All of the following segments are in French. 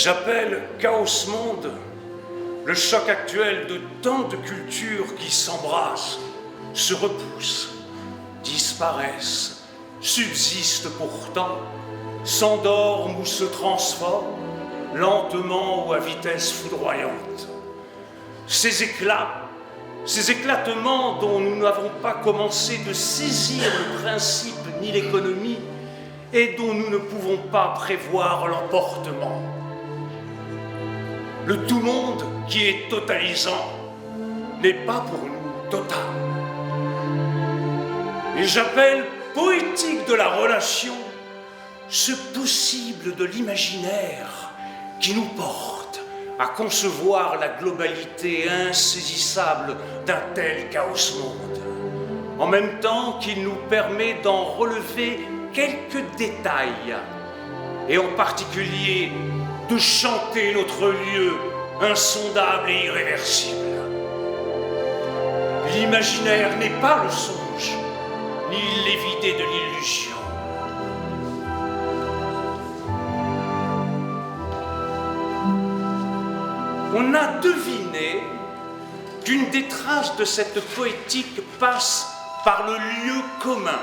J'appelle chaos monde le choc actuel de tant de cultures qui s'embrassent, se repoussent, disparaissent, subsistent pourtant, s'endorment ou se transforment, lentement ou à vitesse foudroyante. Ces éclats, ces éclatements dont nous n'avons pas commencé de saisir le principe ni l'économie et dont nous ne pouvons pas prévoir l'emportement. Le tout-monde qui est totalisant n'est pas pour nous total. Et j'appelle poétique de la relation ce possible de l'imaginaire qui nous porte à concevoir la globalité insaisissable d'un tel chaos monde, en même temps qu'il nous permet d'en relever quelques détails, et en particulier de chanter notre lieu insondable et irréversible. L'imaginaire n'est pas le songe, ni l'évidé de l'illusion. On a deviné qu'une des traces de cette poétique passe par le lieu commun.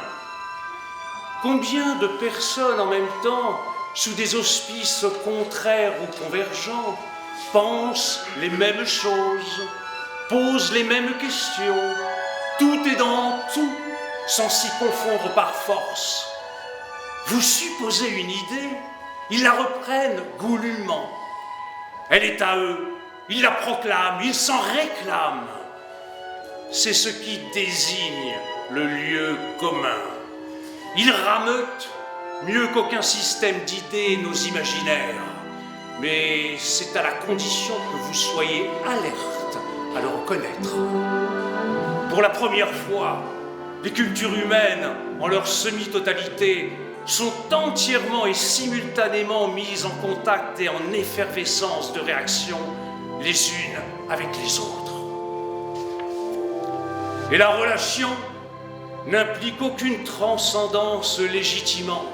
Combien de personnes en même temps, sous des auspices contraires ou convergents, pensent les mêmes choses, posent les mêmes questions, tout est dans tout, sans s'y confondre par force. Vous supposez une idée, ils la reprennent goulûment. Elle est à eux, ils la proclament, ils s'en réclament. C'est ce qui désigne le lieu commun. Ils rameutent mieux qu'aucun système d'idées nos imaginaires. Mais c'est à la condition que vous soyez alerte à le reconnaître. Pour la première fois, les cultures humaines, en leur semi-totalité, sont entièrement et simultanément mises en contact et en effervescence de réaction les unes avec les autres. Et la relation n'implique aucune transcendance légitimante.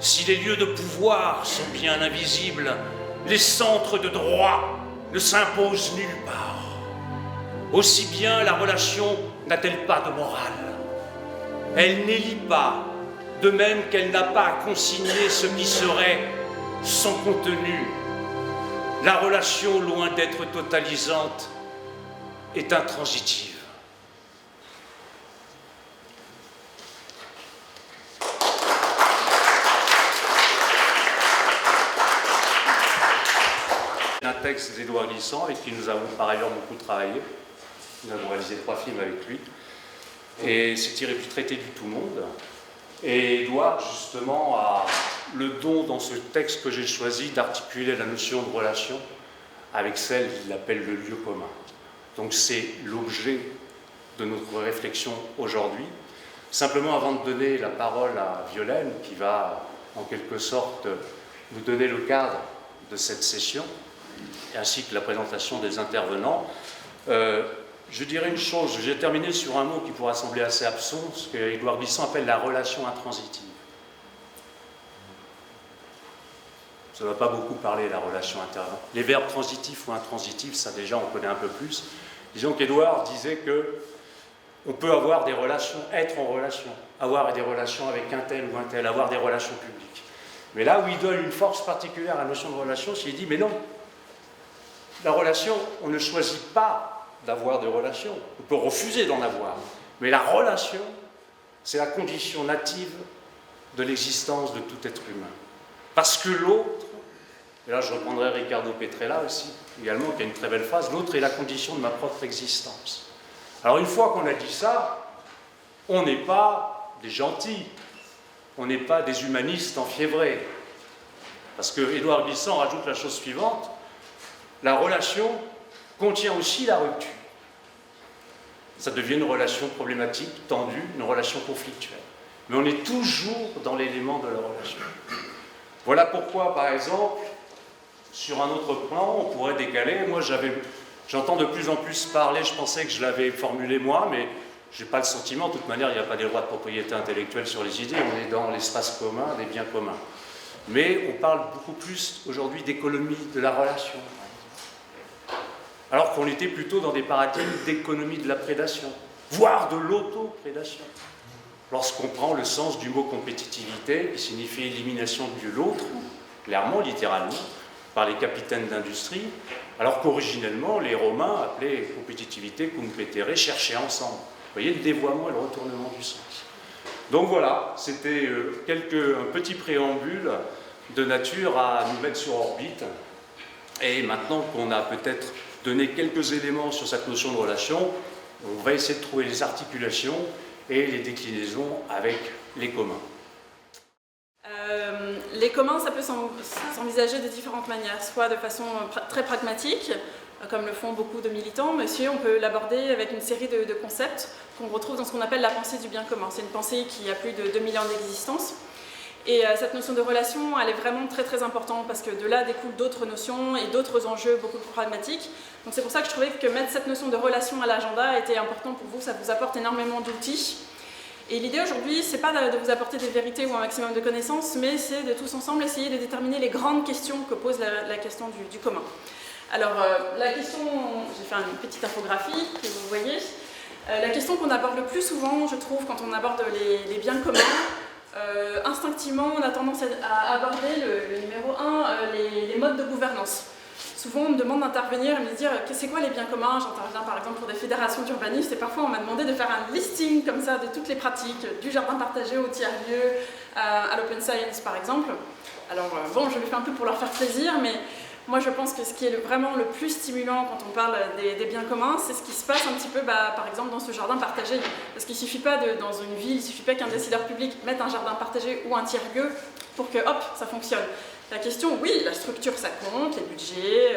Si les lieux de pouvoir sont bien invisibles, les centres de droit ne s'imposent nulle part. Aussi bien la relation n'a-t-elle pas de morale. Elle n'élit pas, de même qu'elle n'a pas à consigner ce qui serait son contenu. La relation, loin d'être totalisante, est intransitive. Un texte d'Édouard Glissant, avec qui nous avons par ailleurs beaucoup travaillé. Nous avons réalisé 3 films avec lui. Et c'est tiré du traité du tout monde. Et Édouard, justement, a le don dans ce texte que j'ai choisi d'articuler la notion de relation avec celle qu'il appelle le lieu commun. Donc c'est l'objet de notre réflexion aujourd'hui. Simplement, avant de donner la parole à Violaine, qui va en quelque sorte nous donner le cadre de cette session, ainsi que la présentation des intervenants, je dirais une chose. J'ai terminé sur un mot qui pourra sembler assez absent, ce qu'Édouard Glissant appelle la relation intransitive. Ça ne va pas beaucoup parler, la relation interne. Les verbes transitifs ou intransitifs, ça déjà on connaît un peu plus. Disons qu'Édouard disait que on peut avoir des relations, être en relation, avoir des relations avec un tel ou un tel, avoir des relations publiques. Mais là où il donne une force particulière à la notion de relation, c'est qu'il dit, mais non, la relation, on ne choisit pas d'avoir des relations. On peut refuser d'en avoir. Mais la relation, c'est la condition native de l'existence de tout être humain. Parce que l'autre, et là je reprendrai Riccardo Petrella aussi, également, qui a une très belle phrase, l'autre est la condition de ma propre existence. Alors une fois qu'on a dit ça, on n'est pas des gentils, on n'est pas des humanistes enfiévrés. Parce que Édouard Glissant rajoute la chose suivante, la relation contient aussi la rupture. Ça devient une relation problématique, tendue, une relation conflictuelle. Mais on est toujours dans l'élément de la relation. Voilà pourquoi, par exemple, sur un autre plan, on pourrait décaler. Moi, j'entends de plus en plus parler, je pensais que je l'avais formulé moi, mais je n'ai pas le sentiment, de toute manière, il n'y a pas des droits de propriété intellectuelle sur les idées, on est dans l'espace commun, des biens communs. mais on parle beaucoup plus aujourd'hui d'économie de la relation, alors qu'on était plutôt dans des paradigmes d'économie de la prédation, voire de l'auto-prédation. Lorsqu'on prend le sens du mot compétitivité, qui signifie élimination de l'autre, clairement, littéralement, par les capitaines d'industrie, alors qu'originellement, les Romains appelaient compétitivité competere, chercher ensemble. Vous voyez le dévoiement et le retournement du sens. Donc voilà, c'était un petit préambule de nature à nous mettre sur orbite. Et maintenant qu'on a peut-être donné quelques éléments sur cette notion de relation, on va essayer de trouver les articulations et les déclinaisons avec les communs. Les communs, ça peut s'envisager de différentes manières, soit de façon très pragmatique, comme le font beaucoup de militants, mais aussi on peut l'aborder avec une série de concepts qu'on retrouve dans ce qu'on appelle la pensée du bien commun. C'est une pensée qui a plus de 2000 ans d'existence. Et cette notion de relation, elle est vraiment très très importante parce que de là découlent d'autres notions et d'autres enjeux beaucoup plus pragmatiques. Donc c'est pour ça que je trouvais que mettre cette notion de relation à l'agenda était important pour vous, ça vous apporte énormément d'outils. Et l'idée aujourd'hui, c'est pas de vous apporter des vérités ou un maximum de connaissances, mais c'est de tous ensemble essayer de déterminer les grandes questions que pose la question du commun. Alors la question, j'ai fait une petite infographie que vous voyez. La question qu'on aborde le plus souvent, je trouve, quand on aborde les biens communs, instinctivement, on a tendance à aborder le numéro 1, les modes de gouvernance. Souvent, on me demande d'intervenir et me dire c'est quoi les biens communs. J'interviens par exemple pour des fédérations d'urbanistes et parfois on m'a demandé de faire un listing comme ça de toutes les pratiques, du jardin partagé au tiers-lieu, à l'open science par exemple. Alors bon, je le fais un peu pour leur faire plaisir, mais moi je pense que ce qui est vraiment le plus stimulant quand on parle des biens communs, c'est ce qui se passe un petit peu par exemple dans ce jardin partagé. Parce qu'il ne suffit pas dans une ville, il ne suffit pas qu'un décideur public mette un jardin partagé ou un tiers-lieu pour que hop, ça fonctionne. La question, oui, la structure ça compte, les budgets,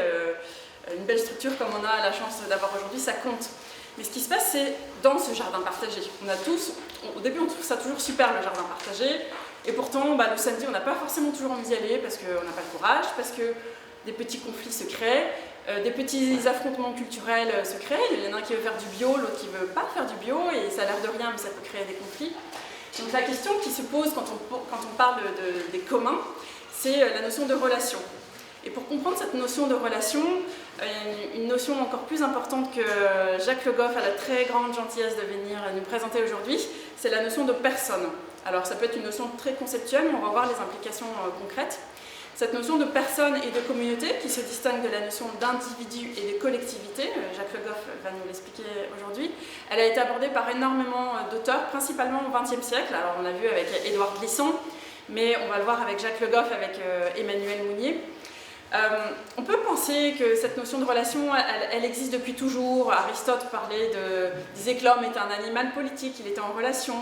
une belle structure comme on a la chance d'avoir aujourd'hui, ça compte. Mais ce qui se passe, c'est dans ce jardin partagé. Au début on trouve ça toujours super le jardin partagé, et pourtant le samedi on n'a pas forcément toujours envie d'y aller parce qu'on n'a pas le courage, parce que des petits conflits se créent, des petits affrontements culturels se créent. Il y en a un qui veut faire du bio, l'autre qui ne veut pas faire du bio, et ça a l'air de rien, mais ça peut créer des conflits. Donc la question qui se pose quand on parle des communs, c'est la notion de relation. Et pour comprendre cette notion de relation, une notion encore plus importante que Jacques Le Goff a la très grande gentillesse de venir nous présenter aujourd'hui, c'est la notion de personne. Alors ça peut être une notion très conceptuelle, mais on va voir les implications concrètes. Cette notion de personne et de communauté qui se distingue de la notion d'individu et de collectivité, Jacques Le Goff va nous l'expliquer aujourd'hui, elle a été abordée par énormément d'auteurs, principalement au XXe siècle. Alors on l'a vu avec Édouard Glissant, mais on va le voir avec Jacques Le Goff, avec Emmanuel Mounier. On peut penser que cette notion de relation, elle existe depuis toujours. Aristote disait que l'homme était un animal politique, il était en relation.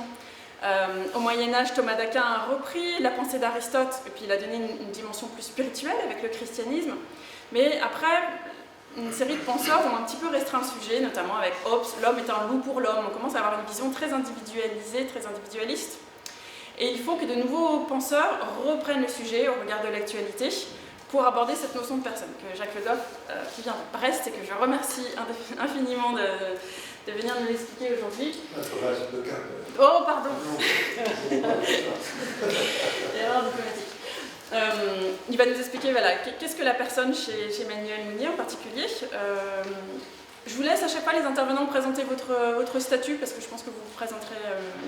Au Moyen-Âge, Thomas d'Aquin a repris la pensée d'Aristote et puis il a donné une dimension plus spirituelle avec le christianisme. Mais après, une série de penseurs ont un petit peu restreint le sujet, notamment avec Hobbes, l'homme est un loup pour l'homme. On commence à avoir une vision très individualisée, très individualiste. Et il faut que de nouveaux penseurs reprennent le sujet au regard de l'actualité pour aborder cette notion de personne, que Jacques Le Goff, qui vient de Brest et que je remercie infiniment de venir nous l'expliquer aujourd'hui. Oh, pardon. Erreur diplomatique. Il va nous expliquer qu'est-ce que la personne chez Emmanuel Mounier en particulier. Je vous laisse à chaque fois les intervenants présenter votre statut parce que je pense que vous vous présenterez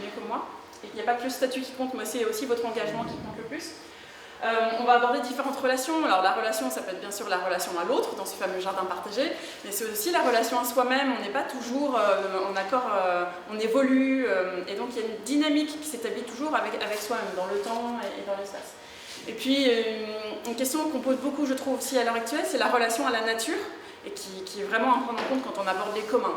mieux que moi. Il n'y a pas que le statut qui compte, mais c'est aussi votre engagement qui compte le plus. On va aborder différentes relations. Alors la relation, ça peut être bien sûr la relation à l'autre, dans ce fameux jardin partagé, mais c'est aussi la relation à soi-même. On n'est pas toujours en accord, on évolue, et donc il y a une dynamique qui s'établit toujours avec soi-même, dans le temps et dans l'espace. Et puis une question qu'on pose beaucoup, je trouve aussi à l'heure actuelle, c'est la relation à la nature, et qui est vraiment à prendre en compte quand on aborde les communs.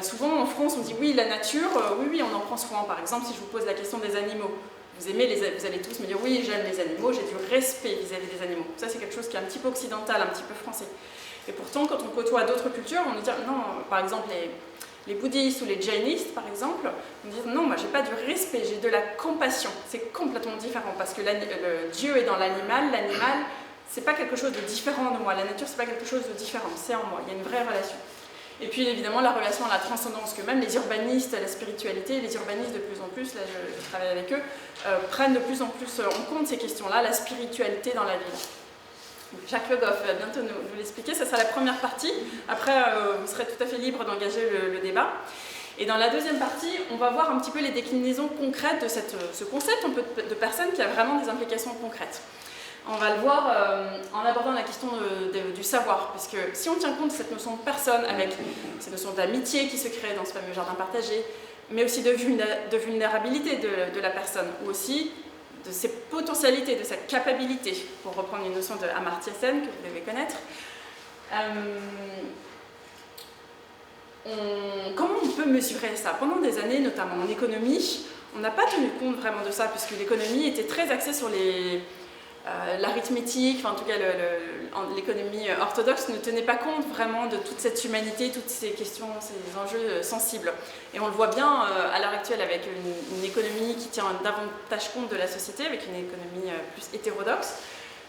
Souvent en France, on dit oui, la nature, oui, on en prend soin. Par exemple, si je vous pose la question des animaux, vous allez tous me dire oui, j'aime les animaux, j'ai du respect vis-à-vis des animaux. Ça, c'est quelque chose qui est un petit peu occidental, un petit peu français. Et pourtant, quand on côtoie d'autres cultures, on nous dit non, par exemple les bouddhistes ou les jainistes, par exemple, on dit non, moi j'ai pas du respect, j'ai de la compassion. C'est complètement différent parce que Dieu est dans l'animal, c'est pas quelque chose de différent de moi, la nature c'est pas quelque chose de différent, c'est en moi, il y a une vraie relation. Et puis évidemment la relation à la transcendance, que même les urbanistes, la spiritualité, les urbanistes de plus en plus, là je travaille avec eux, prennent de plus en plus en compte ces questions-là, la spiritualité dans la ville. Jacques Le Goff va bientôt nous l'expliquer, ça sera la première partie. Après, vous serez tout à fait libre d'engager le débat. Et dans la deuxième partie, on va voir un petit peu les déclinaisons concrètes de ce concept de personne qui a vraiment des implications concrètes. On va le voir en abordant la question du savoir, parce que si on tient compte de cette notion de personne, avec cette notion d'amitié qui se crée dans ce fameux jardin partagé, mais aussi de vulnérabilité de la personne, ou aussi de ses potentialités, de sa capacité, pour reprendre une notion de Amartya Sen que vous devez connaître. Comment on peut mesurer ça? Pendant des années, notamment en économie, on n'a pas tenu compte vraiment de ça, puisque l'économie était très axée sur l'arithmétique, enfin en tout cas l'économie orthodoxe ne tenait pas compte vraiment de toute cette humanité, toutes ces questions, ces enjeux sensibles. Et on le voit bien à l'heure actuelle avec une économie qui tient davantage compte de la société, avec une économie plus hétérodoxe,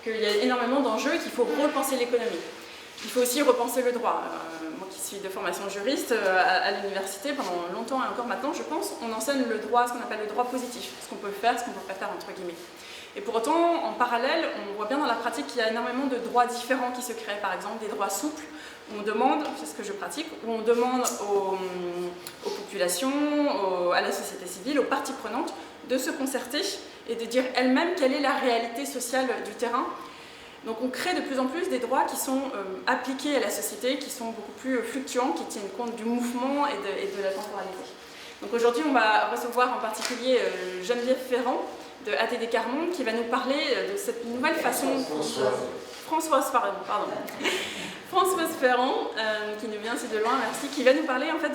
qu'il y a énormément d'enjeux et qu'il faut repenser l'économie. Il faut aussi repenser le droit. Moi qui suis de formation juriste, à l'université, pendant longtemps et encore maintenant, je pense, on enseigne le droit, ce qu'on appelle le droit positif, ce qu'on peut faire, ce qu'on ne peut pas faire, entre guillemets. Et pour autant, en parallèle, on voit bien dans la pratique qu'il y a énormément de droits différents qui se créent. Par exemple, des droits souples, où on demande, c'est ce que je pratique, où on demande aux populations, à la société civile, aux parties prenantes, de se concerter et de dire elles-mêmes quelle est la réalité sociale du terrain. Donc on crée de plus en plus des droits qui sont appliqués à la société, qui sont beaucoup plus fluctuants, qui tiennent compte du mouvement et de la temporalité. Donc aujourd'hui, on va recevoir en particulier Geneviève Ferrand, de ATD Carmonde, qui va nous parler de cette nouvelle façon... Françoise Ferrand, qui nous vient aussi de loin, merci, qui va nous parler en fait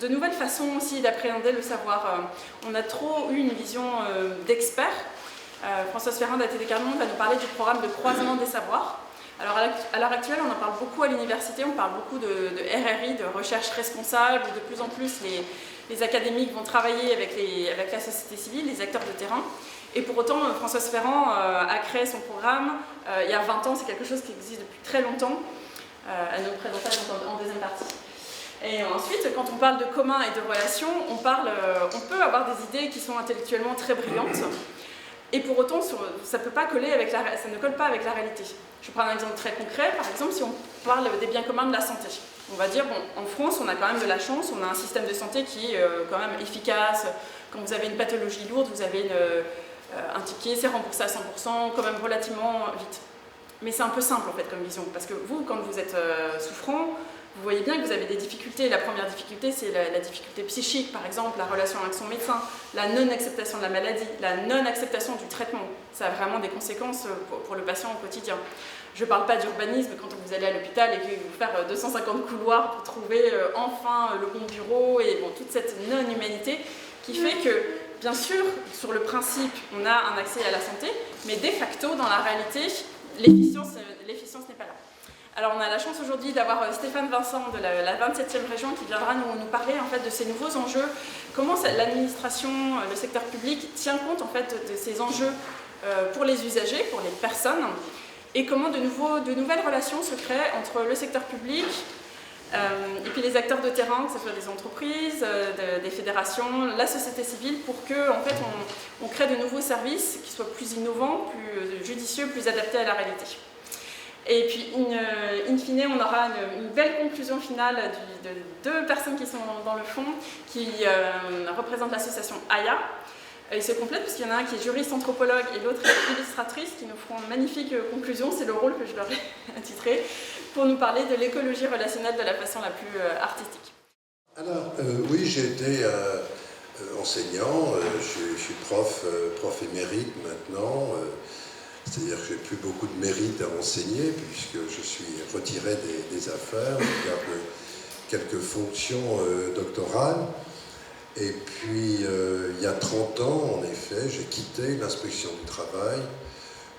de nouvelles façons aussi d'appréhender le savoir. On a trop eu une vision d'experts. Françoise Ferrand d'ATD Carmonde va nous parler du programme de croisement des savoirs. Alors à l'heure actuelle, on en parle beaucoup à l'université, on parle beaucoup de RRI, de recherche responsable, de plus en plus les académiques vont travailler avec la société civile, les acteurs de terrain. Et pour autant, Françoise Ferrand a créé son programme il y a 20 ans, c'est quelque chose qui existe depuis très longtemps. Elle nous présentera en deuxième partie. Et ensuite, quand on parle de commun et de relations, on peut avoir des idées qui sont intellectuellement très brillantes. Et pour autant, ça ne colle pas avec la réalité. Je prends un exemple très concret. Par exemple, si on parle des biens communs de la santé, on va dire, bon, en France, on a quand même de la chance, on a un système de santé qui est quand même efficace. Quand vous avez une pathologie lourde, vous avez un ticket, c'est remboursé à 100%, quand même relativement vite. Mais c'est un peu simple en fait comme vision, parce que vous, quand vous êtes souffrant, vous voyez bien que vous avez des difficultés. La première difficulté, c'est la difficulté psychique, par exemple, la relation avec son médecin, la non-acceptation de la maladie, la non-acceptation du traitement. Ça a vraiment des conséquences pour le patient au quotidien. Je ne parle pas d'urbanisme quand vous allez à l'hôpital et que vous faites 250 couloirs pour trouver enfin le bon bureau et bon, toute cette non-humanité qui fait que, bien sûr, sur le principe, on a un accès à la santé, mais de facto, dans la réalité, l'efficience n'est pas là. Alors on a la chance aujourd'hui d'avoir Stéphane Vincent de la 27e région qui viendra nous parler en fait de ces nouveaux enjeux, comment l'administration, le secteur public tient compte en fait de ces enjeux pour les usagers, pour les personnes, et comment de nouvelles relations se créent entre le secteur public et puis les acteurs de terrain, que ce soit des entreprises, des fédérations, la société civile, pour que en fait, on crée de nouveaux services qui soient plus innovants, plus judicieux, plus adaptés à la réalité. Et puis, in fine, on aura une belle conclusion finale de deux personnes qui sont dans le fond, qui représentent l'association AYA. Ils se complètent parce qu'il y en a un qui est juriste anthropologue et l'autre est illustratrice, qui nous feront une magnifique conclusion, c'est le rôle que je leur ai attitré, pour nous parler de l'écologie relationnelle de la façon la plus artistique. Alors, oui, j'ai été enseignant, je suis prof émérite maintenant. C'est-à-dire que je n'ai plus beaucoup de mérite à enseigner puisque je suis retiré des affaires, je garde quelques fonctions doctorales. Et puis, il y a 30 ans, en effet, j'ai quitté l'inspection du travail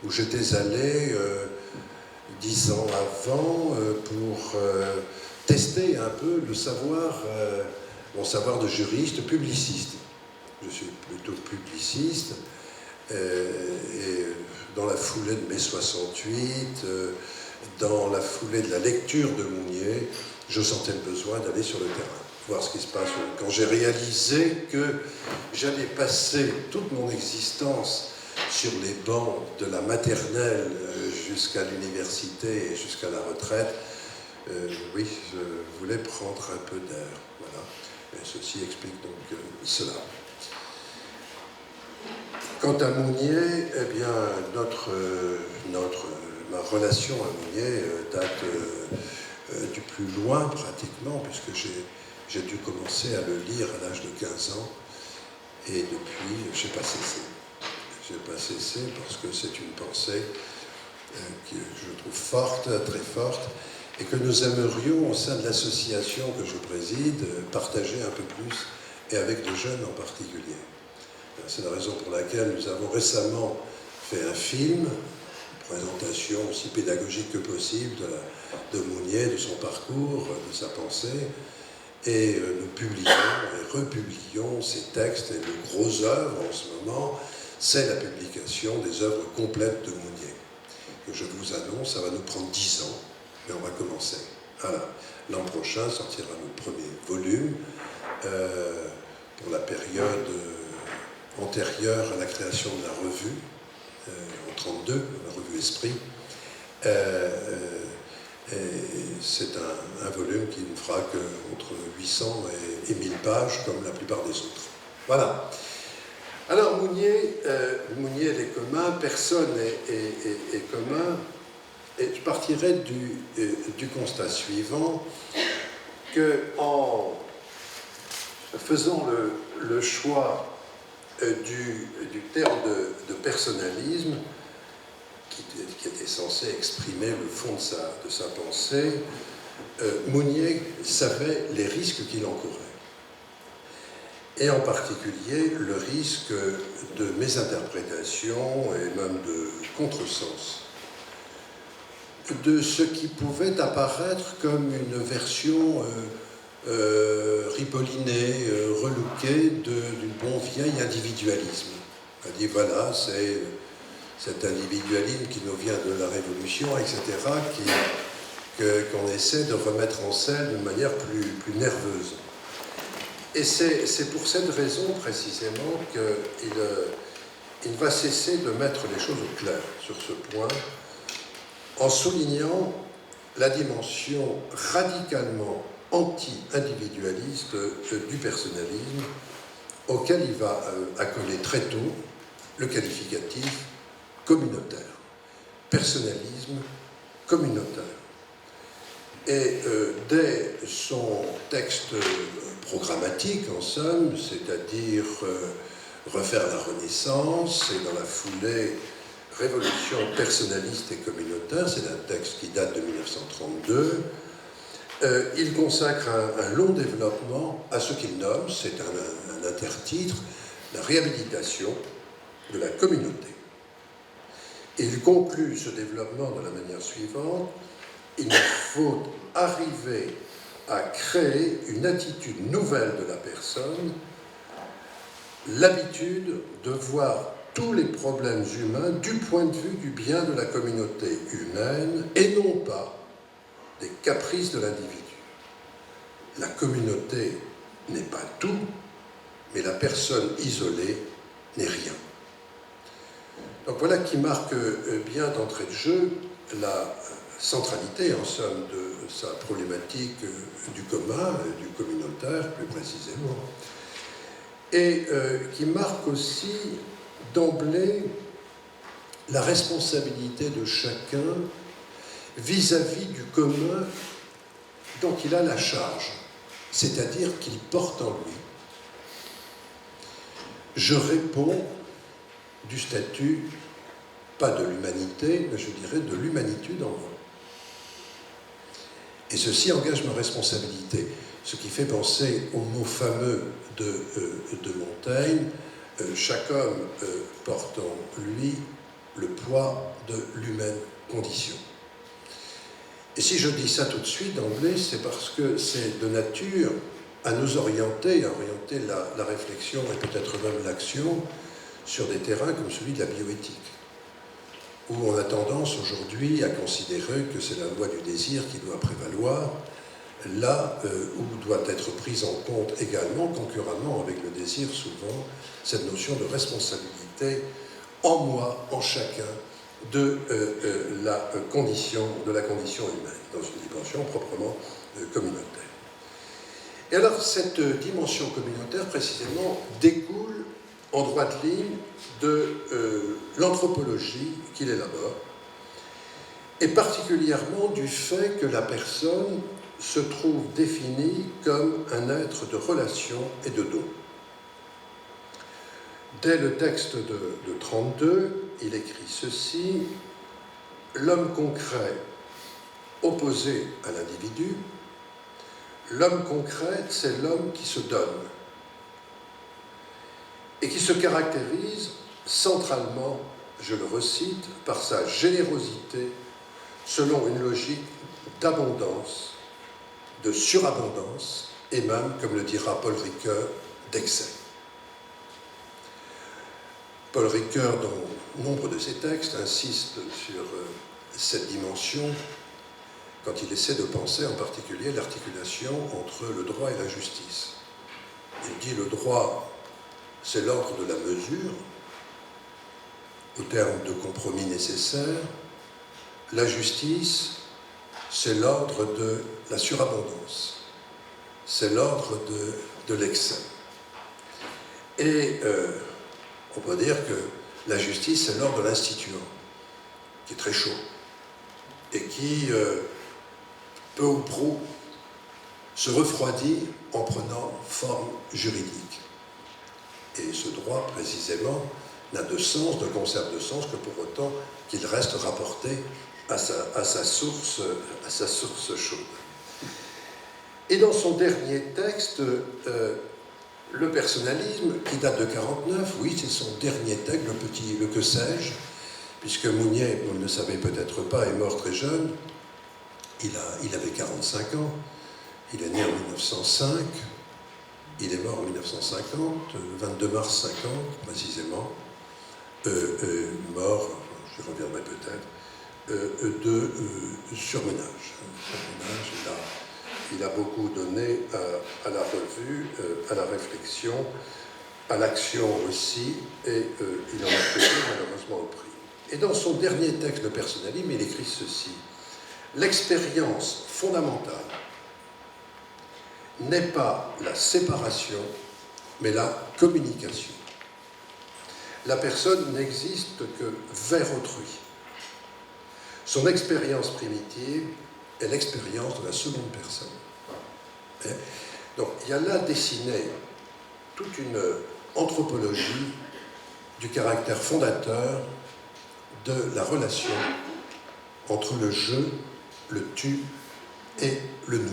où j'étais allé 10 ans avant pour tester un peu le savoir, mon savoir de juriste publiciste. Je suis plutôt publiciste. Et dans la foulée de mai 68, dans la foulée de la lecture de Mounier, je sentais le besoin d'aller sur le terrain, voir ce qui se passe. Quand j'ai réalisé que j'allais passer toute mon existence sur les bancs de la maternelle jusqu'à l'université et jusqu'à la retraite, oui, je voulais prendre un peu d'air. Voilà. Et ceci explique donc cela. Quant à Mounier, eh bien, ma relation à Mounier date du plus loin pratiquement, puisque j'ai dû commencer à le lire à l'âge de 15 ans, et depuis, je n'ai pas cessé. Je n'ai pas cessé parce que c'est une pensée que je trouve forte, très forte, et que nous aimerions, au sein de l'association que je préside, partager un peu plus, et avec les jeunes en particulier. C'est la raison pour laquelle nous avons récemment fait un film, une présentation aussi pédagogique que possible de Mounier, de son parcours, de sa pensée, et nous publions et republions ces textes. Et le gros œuvre en ce moment, c'est la publication des œuvres complètes de Mounier. Que je vous annonce, ça va nous prendre 10 ans, mais on va commencer. Voilà. L'an prochain sortira notre premier volume pour la période antérieure à la création de la revue, en 1932, la revue Esprit. C'est un volume qui ne fera qu'entre 800 et 1000 pages, comme la plupart des autres. Voilà. Alors, Mounier, les communs, personne est commun. Et je partirai du constat suivant, qu'en faisant le choix du terme de personnalisme, qui était censé exprimer le fond de sa pensée, Mounier savait les risques qu'il encourait. Et en particulier le risque de mésinterprétation et même de contresens de ce qui pouvait apparaître comme une version ripollinée, relookée du bon vieil individualisme. On a dit voilà, c'est cet individualisme qui nous vient de la Révolution, etc., qu'on essaie de remettre en scène d'une manière plus nerveuse. Et c'est pour cette raison précisément qu'il va cesser de mettre les choses au clair sur ce point, en soulignant la dimension radicalement anti-individualiste du personnalisme, auquel il va accoler très tôt le qualificatif communautaire. Personnalisme communautaire. Et dès son texte programmatique, en somme, c'est-à-dire refaire la Renaissance, et dans la foulée Révolution personnaliste et communautaire, c'est un texte qui date de 1932, il consacre un long développement à ce qu'il nomme, c'est un intertitre, la réhabilitation de la communauté. Et il conclut ce développement de la manière suivante: il faut arriver à créer une attitude nouvelle de la personne, l'habitude de voir tous les problèmes humains du point de vue du bien de la communauté humaine et non pas des caprices de l'individu. La communauté n'est pas tout, mais la personne isolée n'est rien. Donc voilà qui marque bien d'entrée de jeu la centralité, en somme, de sa problématique du commun, du communautaire plus précisément, et qui marque aussi d'emblée la responsabilité de chacun vis-à-vis du commun dont il a la charge, c'est-à-dire qu'il porte en lui. Je réponds du statut, pas de l'humanité, mais je dirais de l'humanitude en moi. Et ceci engage ma responsabilité, ce qui fait penser au mot fameux de Montaigne: chaque homme porte en lui le poids de l'humaine condition. Et si je dis ça tout de suite d'emblée, c'est parce que c'est de nature à nous orienter, la réflexion et peut-être même l'action sur des terrains comme celui de la bioéthique. où on a tendance aujourd'hui à considérer que c'est la loi du désir qui doit prévaloir, là où doit être prise en compte également, concurremment avec le désir souvent, cette notion de responsabilité en moi, en chacun, de la condition humaine, dans une dimension proprement communautaire. Et alors, cette dimension communautaire, précisément, découle en droite ligne de l'anthropologie qu'il élabore, et particulièrement du fait que la personne se trouve définie comme un être de relation et de don. Dès le texte de 32, il écrit ceci: « L'homme concret opposé à l'individu, l'homme concret, c'est l'homme qui se donne et qui se caractérise centralement, je le recite, par sa générosité selon une logique d'abondance, de surabondance et même, comme le dira Paul Ricoeur, d'excès. » Paul Ricoeur, dans nombre de ses textes, insiste sur cette dimension quand il essaie de penser en particulier l'articulation entre le droit et la justice. Il dit le droit, c'est l'ordre de la mesure, au terme de compromis nécessaires. La justice, c'est l'ordre de la surabondance, c'est l'ordre de l'excès. Et on peut dire que la justice, c'est l'ordre de l'instituant, qui est très chaud, et qui, peu ou prou, se refroidit en prenant forme juridique. Et ce droit, précisément, n'a de sens, ne conserve de sens que pour autant qu'il reste rapporté à sa source chaude. Et dans son dernier texte, le personnalisme, qui date de 49, oui, c'est son dernier texte, le que sais-je, puisque Mounier, vous ne le savez peut-être pas, est mort très jeune. Il avait 45 ans, il est né en 1905, il est mort en 1950, 22 mars 50 précisément, mort, j'y reviendrai peut-être, de surmenage. Il a beaucoup donné à la revue, à la réflexion, à l'action aussi, et il en a payé malheureusement au prix. Et dans son dernier texte, le personnalisme, il écrit ceci: « L'expérience fondamentale n'est pas la séparation, mais la communication. La personne n'existe que vers autrui. Son expérience primitive est l'expérience de la seconde personne. » Donc, il y a là dessiné toute une anthropologie du caractère fondateur de la relation entre le je, le tu et le nous.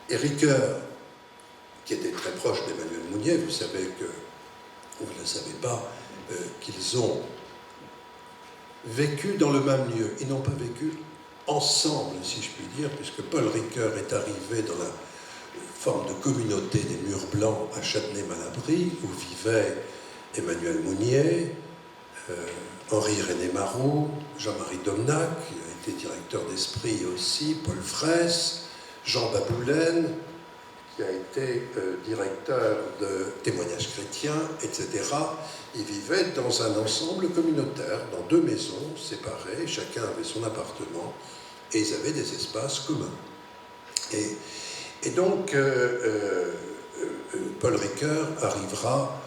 Et Ricoeur, qui était très proche d'Emmanuel Mounier, vous savez que, vous ne le savez pas, qu'ils ont vécu dans le même lieu. Ils n'ont pas vécu ensemble, si je puis dire, puisque Paul Ricoeur est arrivé dans la forme de communauté des Murs Blancs à Châtenay-Malabry, où vivaient Emmanuel Mounier, Henri-René Marot, Jean-Marie Domnac, qui a été directeur d'Esprit aussi, Paul Fraisse, Jean Baboulène, qui a été directeur de Témoignages chrétiens, etc. Ils vivaient dans un ensemble communautaire, dans deux maisons séparées, chacun avait son appartement, et ils avaient des espaces communs. Et donc, Paul Ricoeur arrivera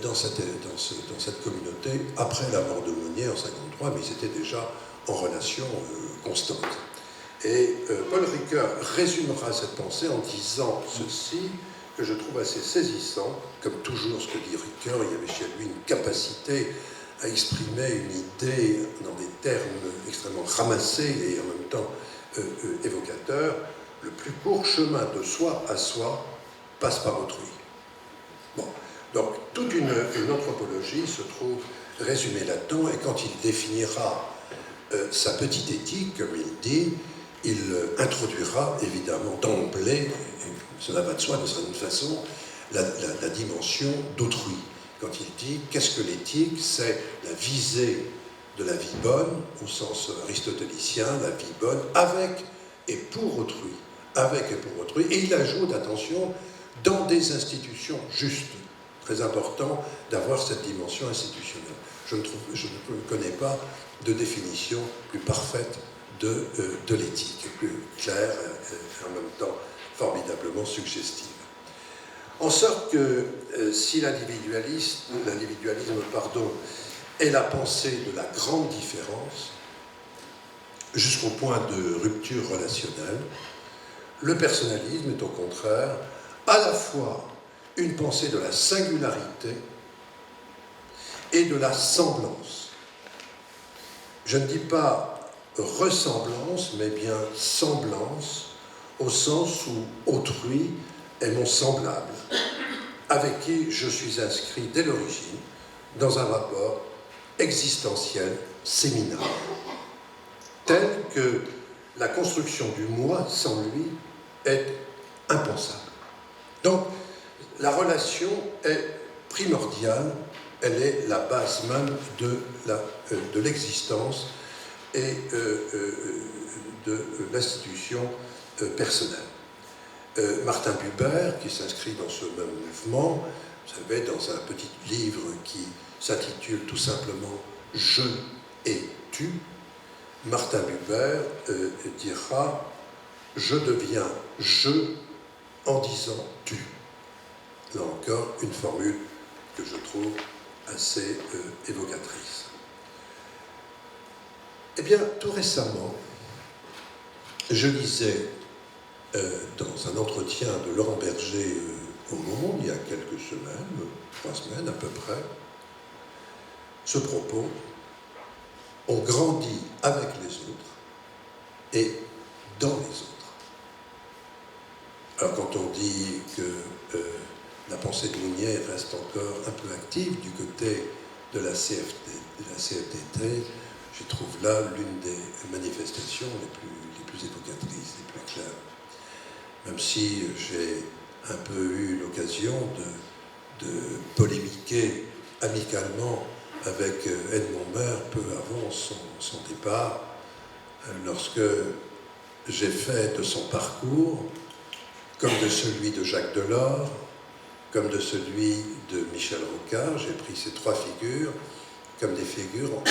dans cette communauté après la mort de Mounier en 1953, mais ils étaient déjà en relation constante. Et Paul Ricoeur résumera cette pensée en disant ceci, que je trouve assez saisissant. Comme toujours ce que dit Ricoeur, il y avait chez lui une capacité à exprimer une idée dans des termes extrêmement ramassés et en même temps évocateurs. Le plus court chemin de soi à soi passe par autrui. Bon, donc toute une anthropologie se trouve résumée là-dedans, et quand il définira sa petite éthique, comme il dit, il introduira évidemment d'emblée, cela va de soi de certaine façon, la dimension d'autrui. quand il dit qu'est-ce que l'éthique? C'est la visée de la vie bonne, au sens aristotélicien, la vie bonne avec et pour autrui. Avec et pour autrui. Et il ajoute, attention, dans des institutions justes. Très important d'avoir cette dimension institutionnelle. Je ne connais pas de définition plus parfaite de l'éthique, plus claire et en même temps formidablement suggestive. En sorte que si l'individualisme est la pensée de la grande différence, jusqu'au point de rupture relationnelle, le personnalisme est au contraire à la fois une pensée de la singularité et de la semblance. Je ne dis pas ressemblance, mais bien semblance, au sens où autrui est mon semblable, avec qui je suis inscrit dès l'origine dans un rapport existentiel séminal, tel que la construction du moi sans lui est impensable. Donc, la relation est primordiale, elle est la base même de l'existence et de l'institution personnelle. Martin Buber, qui s'inscrit dans ce même mouvement, vous savez, dans un petit livre qui s'intitule tout simplement « Je et tu », Martin Buber dira « Je deviens je en disant tu ». Là encore, une formule que je trouve assez évocatrice. Eh bien, tout récemment, je lisais dans un entretien de Laurent Berger au Monde, il y a quelques semaines, 3 semaines à peu près, ce propos: on grandit avec les autres et dans les autres. Alors quand on dit que la pensée de Mounier reste encore un peu active du côté de la CFDT, je trouve là l'une des manifestations les plus évocatrices, les plus claires. Même si j'ai un peu eu l'occasion de polémiquer amicalement avec Edmond Maire peu avant son départ, lorsque j'ai fait de son parcours, comme de celui de Jacques Delors, comme de celui de Michel Rocard, j'ai pris ces 3 figures comme des figures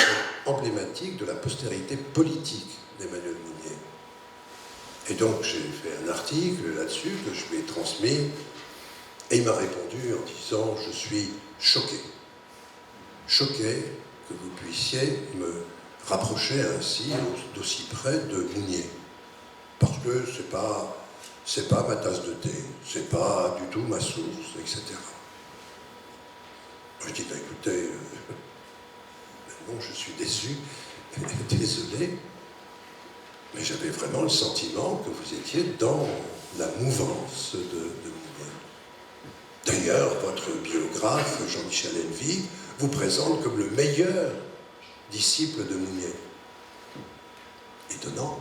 emblématiques de la postérité politique d'Emmanuel Mounier. Et donc j'ai fait un article là-dessus que je lui ai transmis, et il m'a répondu en disant « Je suis choqué. Choqué que vous puissiez me rapprocher ainsi, d'aussi près de Mounier. Parce que c'est pas ma tasse de thé, c'est pas du tout ma source, etc. » Je dis, écoutez, bon, je suis déçu, désolé, mais j'avais vraiment le sentiment que vous étiez dans la mouvance de Mounier. D'ailleurs, votre biographe, Jean-Michel Hennewy, vous présente comme le meilleur disciple de Mounier. Étonnant.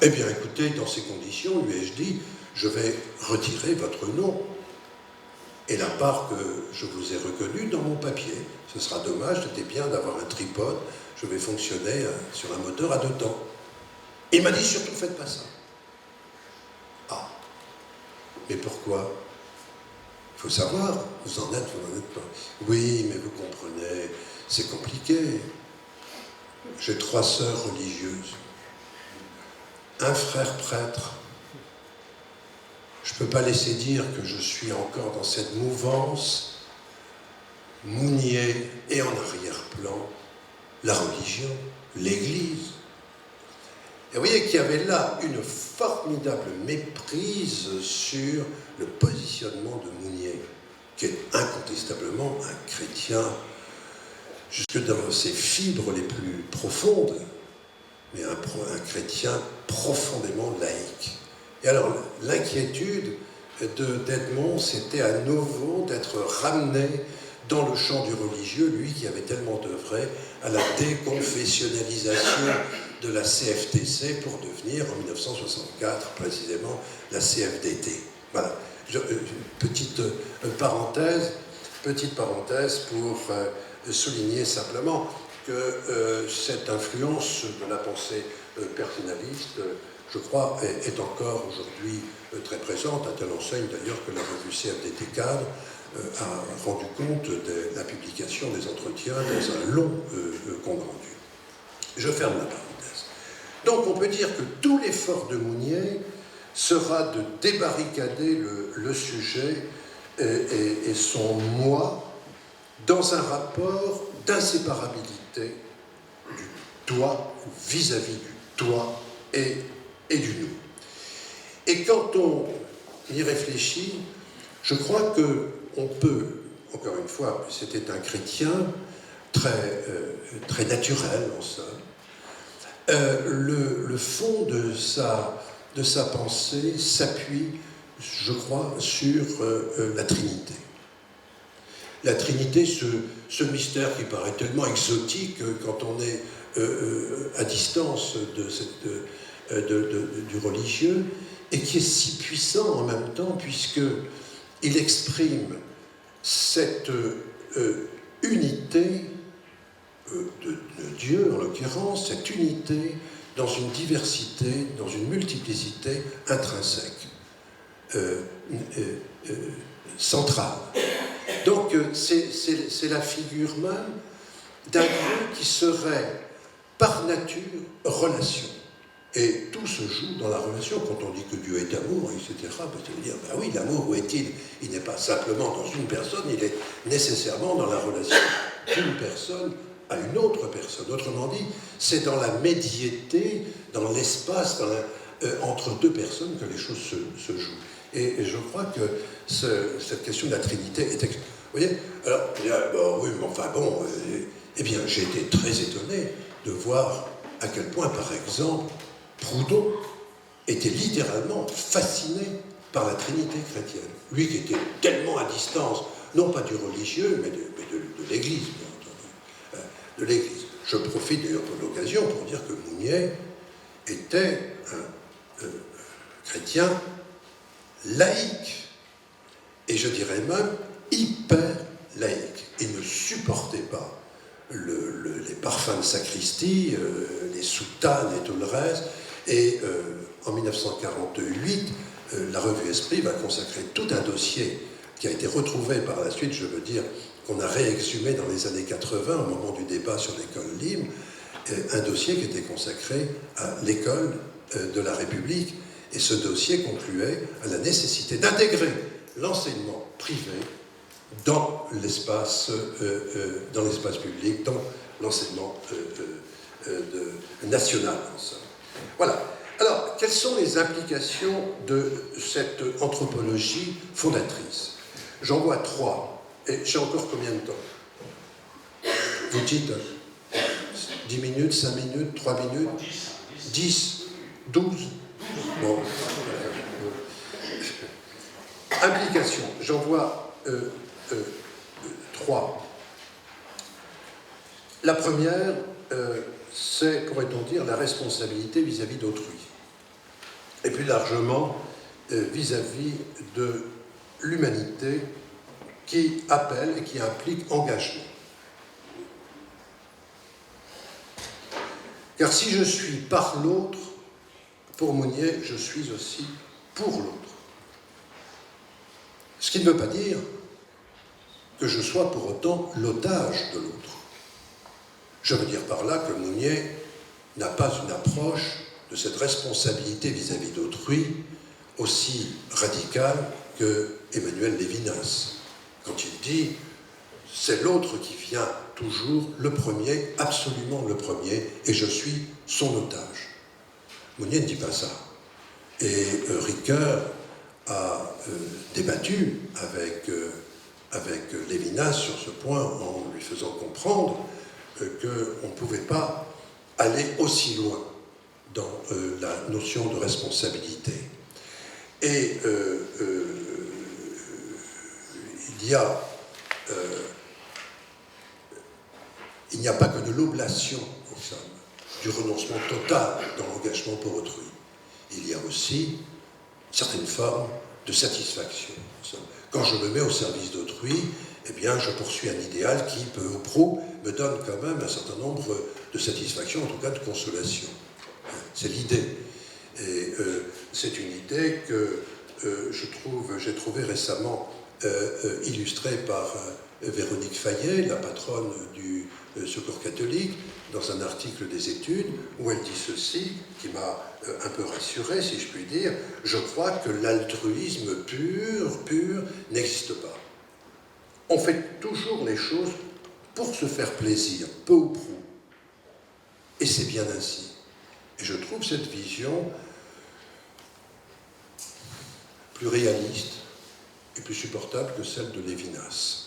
Eh bien, écoutez, dans ces conditions, lui ai-je dit, je vais retirer votre nom et la part que je vous ai reconnue dans mon papier. Ce sera dommage, c'était bien d'avoir un tripode, je vais fonctionner sur un moteur à 2 temps. Il m'a dit, surtout, faites pas ça. Ah, mais pourquoi? Il faut savoir, vous en êtes, vous n'en êtes pas. Oui, mais vous comprenez, c'est compliqué. J'ai 3 sœurs religieuses, un frère prêtre. Je ne peux pas laisser dire que je suis encore dans cette mouvance, Mounier, et en arrière-plan, la religion, l'Église. Et vous voyez qu'il y avait là une formidable méprise sur le positionnement de Mounier, qui est incontestablement un chrétien, jusque dans ses fibres les plus profondes, mais un chrétien profondément laïque. Et alors, l'inquiétude d'Edmond, c'était à nouveau d'être ramené dans le champ du religieux, lui qui avait tellement œuvré à la déconfessionnalisation de la CFTC pour devenir, en 1964, précisément, la CFDT. Voilà. Petite parenthèse, Petite parenthèse pour souligner simplement que cette influence de la pensée personnaliste, je crois, est encore aujourd'hui très présente, à telle enseigne d'ailleurs que la revue CFDT Cadre a rendu compte de la publication des entretiens dans un long compte rendu. Je ferme la parenthèse. Donc on peut dire que tout l'effort de Mounier sera de débarricader le sujet et son moi dans un rapport d'inséparabilité du toi vis-à-vis du toi et du nous. Et quand on y réfléchit, je crois qu'on peut, encore une fois, c'était un chrétien très naturel en somme, le fond de sa pensée s'appuie, je crois, sur la Trinité. La Trinité, ce mystère qui paraît tellement exotique quand on est à distance du religieux, et qui est si puissant en même temps, puisqu'il exprime cette unité de Dieu, en l'occurrence, cette unité dans une diversité, dans une multiplicité intrinsèque, centrale. Donc, c'est la figure même d'un Dieu qui serait, par nature, relation. Et tout se joue dans la relation. Quand on dit que Dieu est amour, etc., ça veut dire, ben oui, l'amour, où est-il? Il n'est pas simplement dans une personne, il est nécessairement dans la relation d'une personne à une autre personne. Autrement dit, c'est dans la médiété, dans l'espace, entre deux personnes que les choses se jouent. Et je crois que cette question de la Trinité est... Vous voyez? Alors, oui, mais enfin bon, eh bien, j'ai été très étonné de voir à quel point, par exemple, Proudhon était littéralement fasciné par la Trinité chrétienne. Lui qui était tellement à distance, non pas du religieux, mais de l'Église, bien entendu. De l'Église. Je profite d'ailleurs de l'occasion pour dire que Mounier était un chrétien laïque, et je dirais même hyper laïque. Il ne supportait pas les parfums de sacristie, les soutanes et tout le reste. Et en 1948, la revue Esprit va consacrer tout un dossier qui a été retrouvé par la suite, je veux dire, qu'on a réexhumé dans les années 80, au moment du débat sur l'école libre, un dossier qui était consacré à l'école de la République. Et ce dossier concluait à la nécessité d'intégrer l'enseignement privé dans l'espace public, dans l'enseignement national, en somme. Voilà. Alors, quelles sont les implications de cette anthropologie fondatrice? J'en vois 3. Et j'ai encore combien de temps? Vous dites 10 minutes, 5 minutes, 3 minutes? 10, 12. Bon. Implications, j'en vois 3. La première, c'est, pourrait-on dire, la responsabilité vis-à-vis d'autrui. Et plus largement, vis-à-vis de l'humanité qui appelle et qui implique engagement. Car si je suis par l'autre, pour Mounier, je suis aussi pour l'autre. Ce qui ne veut pas dire que je sois pour autant l'otage de l'autre. Je veux dire par là que Mounier n'a pas une approche de cette responsabilité vis-à-vis d'autrui aussi radicale que Emmanuel Lévinas. Quand il dit « c'est l'autre qui vient toujours le premier, absolument le premier, et je suis son otage ». Mounier ne dit pas ça. Et Ricoeur a débattu avec Lévinas sur ce point en lui faisant comprendre qu'on ne pouvait pas aller aussi loin dans la notion de responsabilité. Et il n'y a pas que de l'oblation, en somme, du renoncement total dans l'engagement pour autrui. Il y a aussi une certaine forme de satisfaction. Quand je me mets au service d'autrui, eh bien, je poursuis un idéal qui, peu ou prou, me donne quand même un certain nombre de satisfactions, en tout cas de consolation. C'est l'idée. Et c'est une idée que j'ai trouvée récemment illustrée par Véronique Fayet, la patronne du Secours catholique, dans un article des Études, où elle dit ceci, qui m'a un peu rassuré, si je puis dire: je crois que l'altruisme pur, n'existe pas. On fait toujours les choses pour se faire plaisir, peu ou prou. Et c'est bien ainsi. Et je trouve cette vision plus réaliste et plus supportable que celle de Lévinas.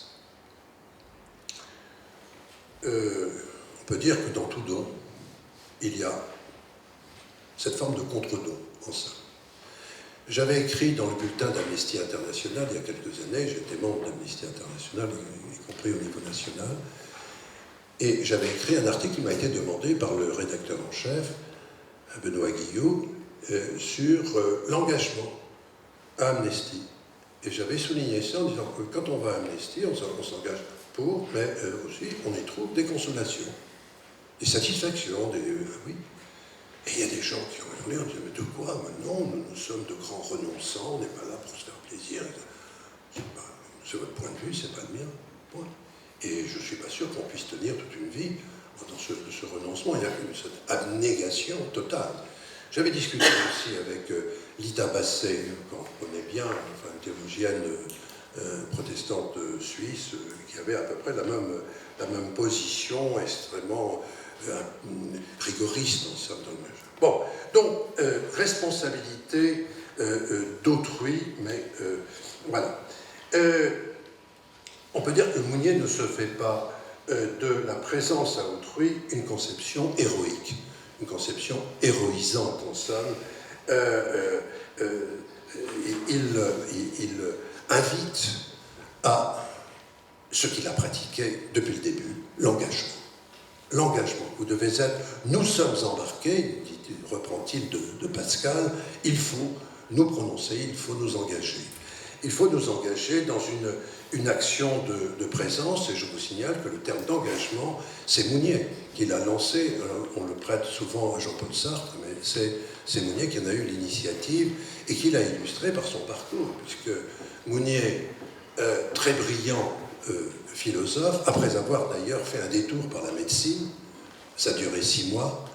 On peut dire que dans tout don, il y a cette forme de contre-don en ça. J'avais écrit dans le bulletin d'Amnesty International il y a quelques années, j'étais membre d'Amnesty International, y compris au niveau national, et j'avais écrit un article qui m'a été demandé par le rédacteur en chef, Benoît Guillot, sur l'engagement à Amnesty. Et j'avais souligné ça en disant que quand on va à Amnesty, on s'engage pour, mais aussi on y trouve des consolations, des satisfactions, oui. Et il y a des gens qui ont hurlé en disant: mais de quoi? Non, nous sommes de grands renonçants, on n'est pas là pour se faire plaisir. C'est votre point de vue, c'est pas le mien. Point. Et je ne suis pas sûr qu'on puisse tenir toute une vie dans ce renoncement. Il y a cette abnégation totale. J'avais discuté aussi avec Lita Basset, qu'on connaît bien, enfin, une théologienne protestante suisse, qui avait à peu près la même position, extrêmement rigoriste en somme. Bon, donc responsabilité d'autrui, mais voilà. On peut dire que Mounier ne se fait pas de la présence à autrui une conception héroïque, une conception héroïsante en somme. Il invite à ce qu'il a pratiqué depuis le début, l'engagement. L'engagement, vous devez être, nous sommes embarqués, reprend-il de Pascal, il faut nous prononcer, il faut nous engager. Il faut nous engager dans une action de présence, et je vous signale que le terme d'engagement, c'est Mounier qui l'a lancé. On le prête souvent à Jean-Paul Sartre, mais c'est Mounier qui en a eu l'initiative et qui l'a illustré par son parcours, puisque Mounier, très brillant philosophe, après avoir d'ailleurs fait un détour par la médecine, ça a duré 6 mois,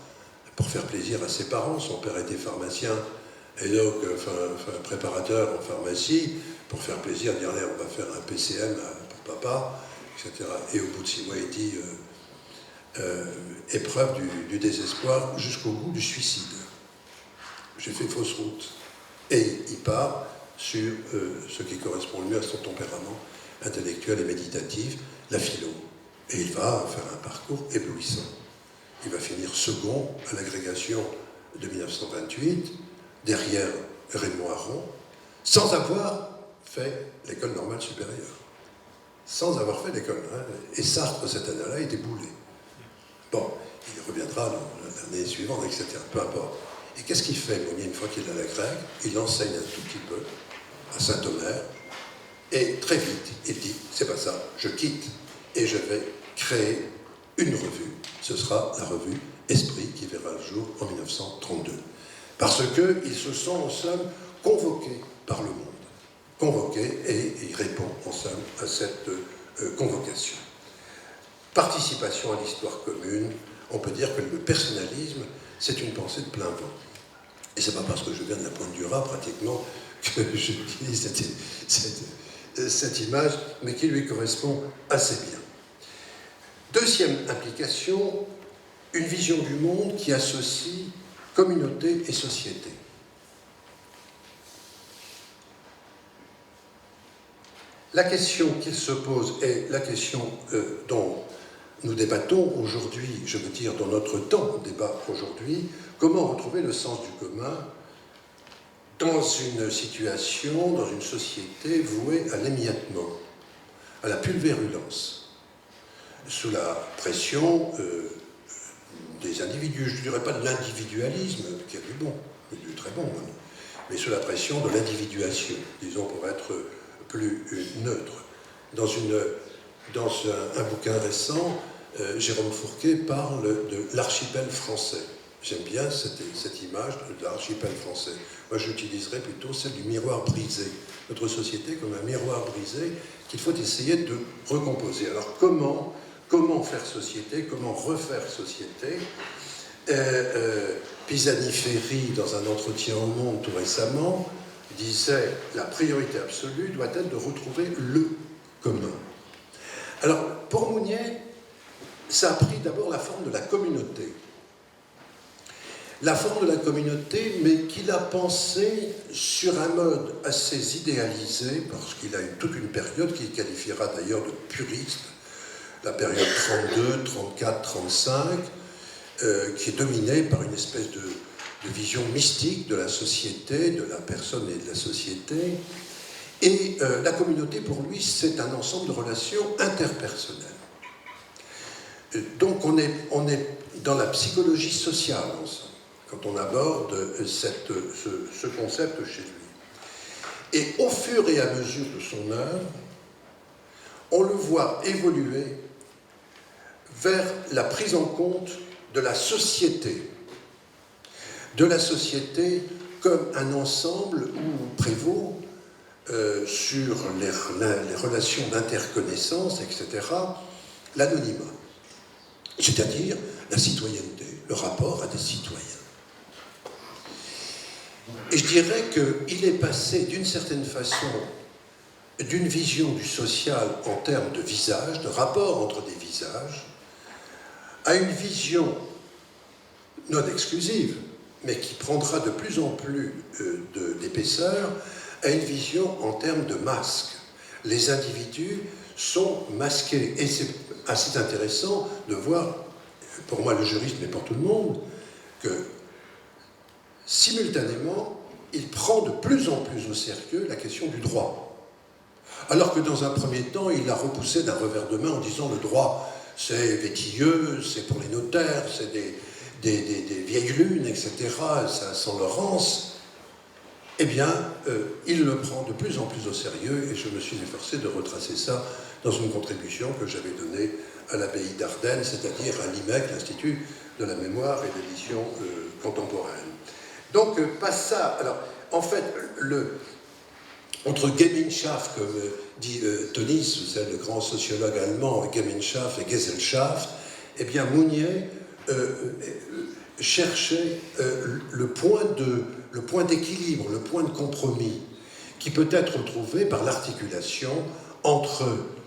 pour faire plaisir à ses parents. Son père était pharmacien, et donc préparateur en pharmacie, pour faire plaisir, dire allez, on va faire un PCM pour papa, etc. Et au bout de 6 mois, il dit épreuve du désespoir jusqu'au bout du suicide. J'ai fait fausse route. Et il part sur ce qui correspond le mieux à son tempérament intellectuel et méditatif, la philo. Et il va faire un parcours éblouissant. Il va finir second à l'agrégation de 1928, derrière Raymond Aron, sans avoir fait l'école normale supérieure. Sans avoir fait l'école. Et Sartre, cette année-là, était boulé. Bon, il reviendra l'année suivante, etc. Peu importe. Et qu'est-ce qu'il fait, Mounier, une fois qu'il a la grecque? Il enseigne un tout petit peu à Saint-Omer. Et très vite, il dit, c'est pas ça, je quitte et je vais créer une revue. Ce sera la revue Esprit qui verra le jour en 1932. Parce qu'ils se sont en somme convoqués par le monde. Convoqués, et il répond en somme à cette convocation. Participation à l'histoire commune, on peut dire que le personnalisme, c'est une pensée de plein vent. Et c'est pas parce que je viens de la Pointe du Raz, pratiquement, que j'utilise cette image, mais qui lui correspond assez bien. Deuxième implication, une vision du monde qui associe communauté et société. La question qu'il se pose est la question dont nous débattons aujourd'hui, je veux dire dans notre temps, on débat aujourd'hui, comment retrouver le sens du commun dans une situation, dans une société vouée à l'émiettement, à la pulvérulence, sous la pression des individus. Je ne dirais pas de l'individualisme, qui a du bon, du très bon, mais sous la pression de l'individuation, disons pour être plus neutre, dans une dans un bouquin récent, Jérôme Fourquet parle de l'archipel français. J'aime bien cette image de l'archipel français. Moi, j'utiliserais plutôt celle du miroir brisé. Notre société comme un miroir brisé qu'il faut essayer de recomposer. Alors, comment faire société? Comment refaire société? Pisani-Ferry, dans un entretien au Monde tout récemment, disait « La priorité absolue doit être de retrouver le commun ». Alors, pour Mounier, ça a pris d'abord la forme de la communauté. La forme de la communauté, mais qu'il a pensé sur un mode assez idéalisé, parce qu'il a eu toute une période qu'il qualifiera d'ailleurs de puriste, la période 32, 34, 35, qui est dominée par une espèce de vision mystique de la société, de la personne et de la société. Et la communauté, pour lui, c'est un ensemble de relations interpersonnelles. Donc on est dans la psychologie sociale, ensemble, quand on aborde ce concept chez lui. Et au fur et à mesure de son œuvre, on le voit évoluer vers la prise en compte de la société comme un ensemble où prévaut sur les relations d'interconnaissance, etc., l'anonymat, c'est-à-dire la citoyenneté, le rapport à des citoyens. Et je dirais qu'il est passé d'une certaine façon d'une vision du social en termes de visage, de rapport entre des visages, à une vision non exclusive, mais qui prendra de plus en plus d'épaisseur, à une vision en termes de masques. Les individus sont masqués, et c'est assez intéressant de voir, pour moi le juriste, mais pour tout le monde, que simultanément, il prend de plus en plus au sérieux la question du droit. Alors que dans un premier temps, il l'a repoussé d'un revers de main en disant le droit, c'est vétilleux, c'est pour les notaires, c'est des vieilles lunes, etc., ça sent Laurence. Eh bien, il le prend de plus en plus au sérieux, et je me suis efforcé de retracer ça dans une contribution que j'avais donnée à l'abbaye d'Ardenne, c'est-à-dire à l'IMEC, l'Institut de la mémoire et de l'édition contemporaine. Donc, pas ça. Alors, en fait, entre Gemeinschaft, comme dit Tönnies, vous savez, le grand sociologue allemand, Gemeinschaft et Gesellschaft, eh bien, Mounier cherchait le point d'équilibre, le point de compromis, qui peut être trouvé par l'articulation entre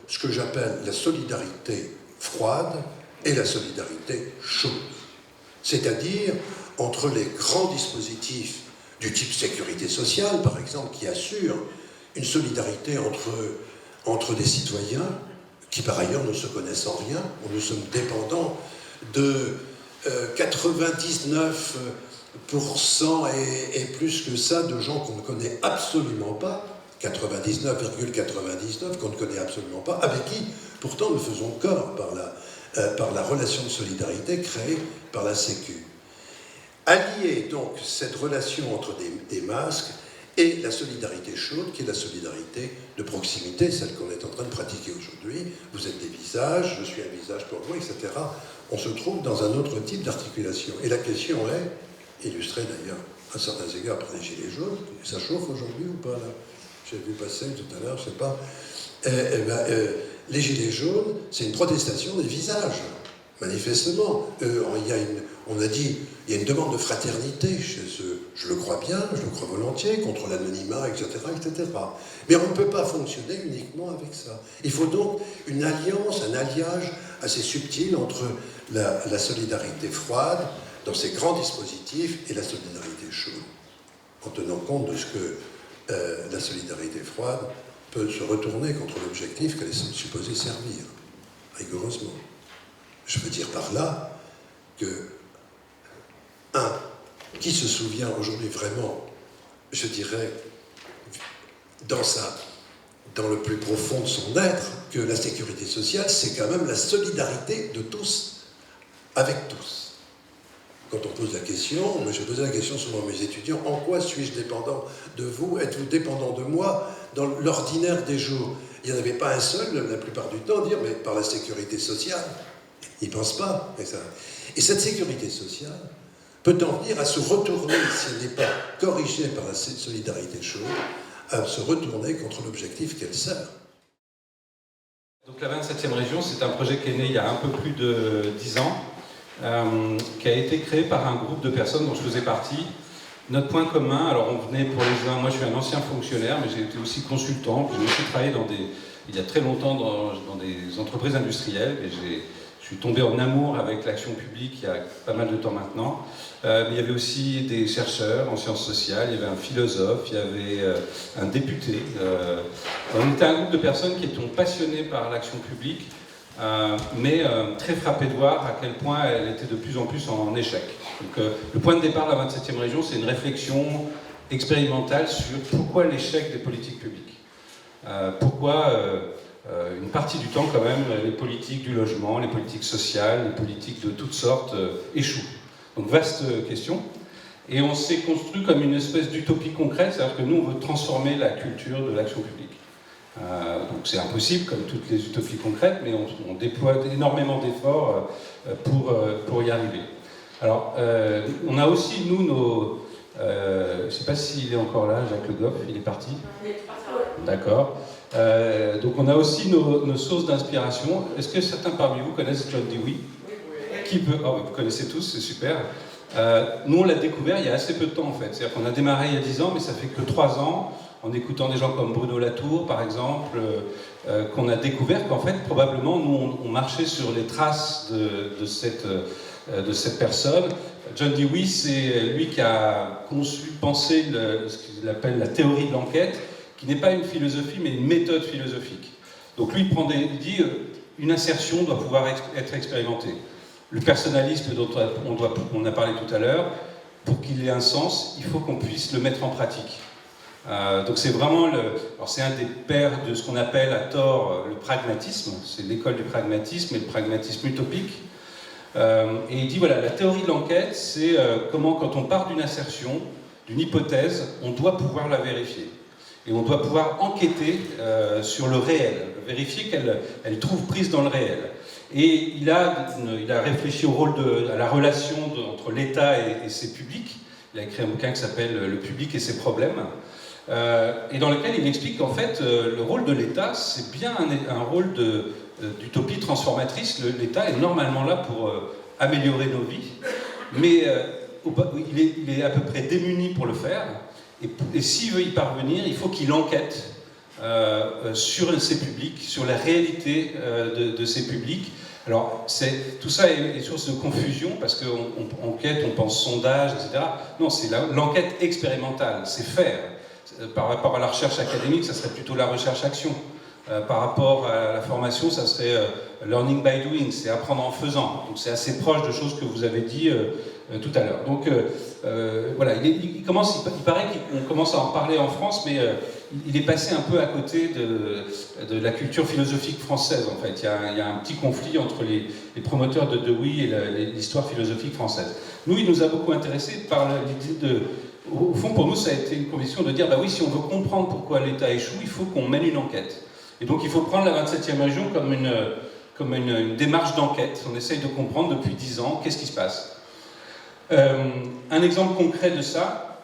ce que j'appelle la solidarité froide et la solidarité chaude. C'est-à-dire entre les grands dispositifs du type sécurité sociale, par exemple, qui assurent une solidarité entre des citoyens qui, par ailleurs, ne se connaissent en rien. Nous sommes dépendants de 99% et plus que ça de gens qu'on ne connaît absolument pas, 99,99 qu'on ne connaît absolument pas, avec qui, pourtant, nous faisons corps par la relation de solidarité créée par la Sécu. Allier donc cette relation entre des masques et la solidarité chaude, qui est la solidarité de proximité, celle qu'on est en train de pratiquer aujourd'hui. Vous êtes des visages, je suis un visage pour vous, etc. On se trouve dans un autre type d'articulation. Et la question est, illustrée d'ailleurs à certains égards par les gilets jaunes, ça chauffe aujourd'hui ou pas là? J'ai vu passer tout à l'heure, je ne sais pas. Les gilets jaunes, c'est une protestation des visages, manifestement. On a dit, il y a une demande de fraternité chez eux. Je le crois bien, je le crois volontiers, contre l'anonymat, etc., etc. Mais on ne peut pas fonctionner uniquement avec ça. Il faut donc une alliance, un alliage assez subtil entre la solidarité froide, dans ses grands dispositifs, et la solidarité chaude, en tenant compte de ce que la solidarité froide peut se retourner contre l'objectif qu'elle est supposée servir, rigoureusement. Je veux dire par là que, qui se souvient aujourd'hui vraiment, je dirais, dans le plus profond de son être, que la sécurité sociale, c'est quand même la solidarité de tous avec tous. Quand on pose la question, moi je posais la question souvent à mes étudiants, en quoi suis-je dépendant de vous? Êtes-vous dépendant de moi dans l'ordinaire des jours? Il n'y en avait pas un seul, la plupart du temps, dire, mais par la sécurité sociale. Ils ne pensent pas. Et cette sécurité sociale peut en venir à se retourner, si elle n'est pas corrigée par la solidarité chaude, à se retourner contre l'objectif qu'elle sert. Donc la 27e région, c'est un projet qui est né il y a un peu plus de 10 ans, qui a été créé par un groupe de personnes dont je faisais partie. Notre point commun, alors on venait pour les uns, moi je suis un ancien fonctionnaire, mais j'ai été aussi consultant, puis j'ai aussi travaillé il y a très longtemps dans des entreprises industrielles, et je suis tombé en amour avec l'action publique il y a pas mal de temps maintenant. Il y avait aussi des chercheurs en sciences sociales, il y avait un philosophe, il y avait un député. On était un groupe de personnes qui étaient passionnées par l'action publique, mais très frappées de voir à quel point elle était de plus en plus en échec. Donc, le point de départ de la 27e région, c'est une réflexion expérimentale sur pourquoi l'échec des politiques publiques. Pourquoi une partie du temps, quand même, les politiques du logement, les politiques sociales, les politiques de toutes sortes échouent. Donc, vaste question. Et on s'est construit comme une espèce d'utopie concrète, c'est-à-dire que nous, on veut transformer la culture de l'action publique. Donc, c'est impossible, comme toutes les utopies concrètes, mais on déploie énormément d'efforts pour y arriver. Alors, on a aussi, nous, je ne sais pas s'il est encore là, Jacques Le Goff, il est parti ? D'accord. Donc on a aussi nos sources d'inspiration. Est-ce que certains parmi vous connaissent John Dewey ? Qui peut ? Oh, vous connaissez tous, c'est super. Nous, on l'a découvert il y a assez peu de temps, en fait. C'est-à-dire qu'on a démarré il y a 10 ans, mais ça fait que 3 ans, en écoutant des gens comme Bruno Latour, par exemple, qu'on a découvert qu'en fait, probablement, nous, on marchait sur les traces de cette personne. John Dewey, c'est lui qui a pensé ce qu'il appelle la théorie de l'enquête, qui n'est pas une philosophie, mais une méthode philosophique. Donc lui, il dit une insertion doit pouvoir être expérimentée. Le personnalisme dont on a parlé tout à l'heure, pour qu'il ait un sens, il faut qu'on puisse le mettre en pratique. Donc c'est vraiment alors c'est un des pères de ce qu'on appelle à tort le pragmatisme, c'est l'école du pragmatisme et le pragmatisme utopique. Et il dit voilà, la théorie de l'enquête, c'est comment quand on part d'une assertion, d'une hypothèse, on doit pouvoir la vérifier. Et on doit pouvoir enquêter sur le réel, vérifier qu'elle trouve prise dans le réel. Et il a réfléchi au rôle à la relation entre l'État et ses publics. Il a écrit un bouquin qui s'appelle « Le public et ses problèmes », et dans lequel il explique qu'en fait, le rôle de l'État, c'est bien un rôle d'utopie transformatrice. L'État est normalement là pour améliorer nos vies, mais il est à peu près démuni pour le faire. Et s'il veut y parvenir, il faut qu'il enquête sur ses publics, sur la réalité de ces publics. Alors, tout ça est source de confusion, parce qu'on enquête, on pense sondage, etc. Non, c'est l'enquête expérimentale, c'est faire. Par rapport à la recherche académique, ça serait plutôt la recherche-action. Par rapport à la formation, ça serait learning by doing, c'est apprendre en faisant. Donc c'est assez proche de choses que vous avez dit tout à l'heure. Donc voilà, il paraît qu'on commence à en parler en France, mais il est passé un peu à côté de la culture philosophique française, en fait. Il y a un petit conflit entre les promoteurs de Dewey et l'histoire philosophique française. Nous, il nous a beaucoup intéressés par l'idée de... Au fond, pour nous, ça a été une conviction de dire, bah oui, si on veut comprendre pourquoi l'État échoue, il faut qu'on mène une enquête. Et donc, il faut prendre la 27e région comme une démarche d'enquête. On essaye de comprendre depuis 10 ans qu'est-ce qui se passe. Un exemple concret de ça,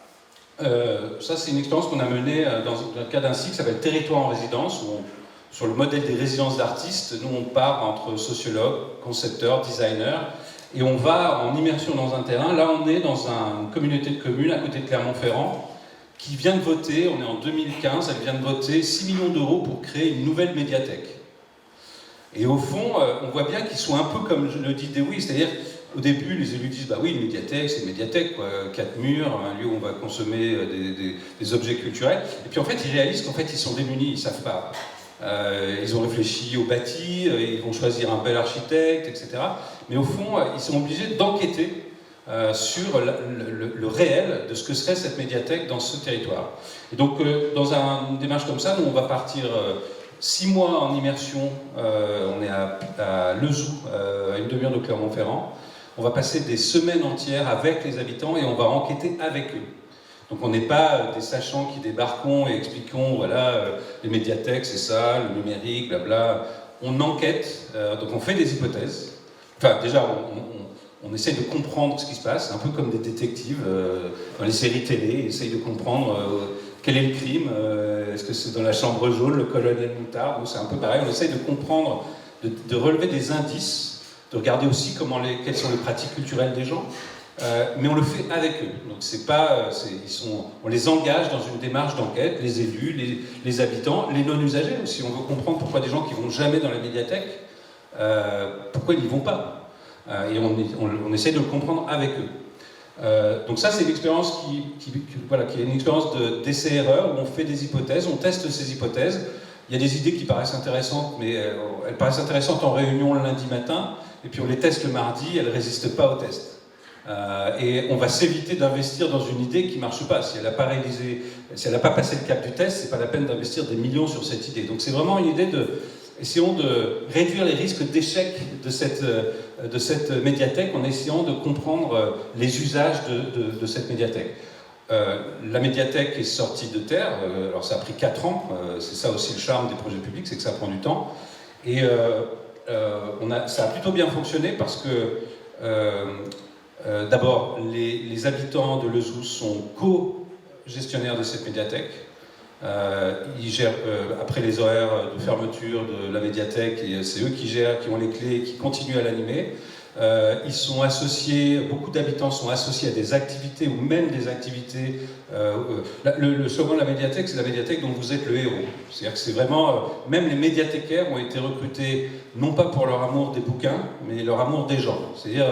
c'est une expérience qu'on a menée dans le cadre d'un site qui s'appelle Territoire en résidence, où sur le modèle des résidences d'artistes, nous on part entre sociologues, concepteurs, designers, et on va en immersion dans un terrain. Là, on est dans une communauté de communes à côté de Clermont-Ferrand, qui vient de voter, on est en 2015, elle vient de voter 6 millions d'euros pour créer une nouvelle médiathèque. Et au fond, on voit bien qu'ils sont un peu comme le dit Dewey, c'est-à-dire, au début, les élus disent, bah oui, une médiathèque, c'est une médiathèque, quoi, 4 murs, un lieu où on va consommer des objets culturels. Et puis en fait, ils réalisent qu'en fait, ils sont démunis, ils ne savent pas. Ils ont réfléchi au bâti, ils vont choisir un bel architecte, etc. Mais au fond, ils sont obligés d'enquêter sur le réel de ce que serait cette médiathèque dans ce territoire. Et donc, dans une démarche comme ça, nous, on va partir 6 mois en immersion. On est à Lezoux, à une demi-heure de Clermont-Ferrand. On va passer des semaines entières avec les habitants et on va enquêter avec eux. Donc on n'est pas des sachants qui débarquons et expliquons, voilà, les médiathèques, c'est ça, le numérique, blabla. On enquête, donc on fait des hypothèses. Enfin, déjà, on essaie de comprendre ce qui se passe, un peu comme des détectives dans les séries télé, ils essayent de comprendre quel est le crime, est-ce que c'est dans la chambre jaune, le colonel Moutard, c'est un peu pareil, on essaie de comprendre, de relever des indices, de regarder aussi quelles sont les pratiques culturelles des gens, mais on le fait avec eux. Donc c'est pas, on les engage dans une démarche d'enquête, les élus, les habitants, les non-usagers aussi. On veut comprendre pourquoi des gens qui vont jamais dans la médiathèque, pourquoi ils n'y vont pas. Et on essaie de le comprendre avec eux. Donc ça, c'est une expérience qui est une expérience d'essai-erreur où on fait des hypothèses, on teste ces hypothèses. Il y a des idées qui paraissent intéressantes, mais elles paraissent intéressantes en réunion le lundi matin, et puis on les teste le mardi, elles ne résistent pas au test. Et on va s'éviter d'investir dans une idée qui ne marche pas. Si elle n'a pas réalisé, si elle n'a pas passé le cap du test, c'est pas la peine d'investir des millions sur cette idée. Donc c'est vraiment une idée essayons de réduire les risques d'échec de cette médiathèque en essayant de comprendre les usages de cette médiathèque. La médiathèque est sortie de terre, alors ça a pris 4 ans, c'est ça aussi le charme des projets publics, c'est que ça prend du temps. Et ça a plutôt bien fonctionné parce que d'abord, les habitants de Lezoux sont co-gestionnaires de cette médiathèque. Ils gèrent, après les horaires de fermeture de la médiathèque, et c'est eux qui gèrent, qui ont les clés, qui continuent à l'animer. Ils sont associés, beaucoup d'habitants sont associés à des activités ou même des activités. Le slogan de la médiathèque, c'est la médiathèque dont vous êtes le héros. C'est-à-dire que c'est vraiment, même les médiathécaires ont été recrutés non pas pour leur amour des bouquins, mais leur amour des gens. C'est-à-dire,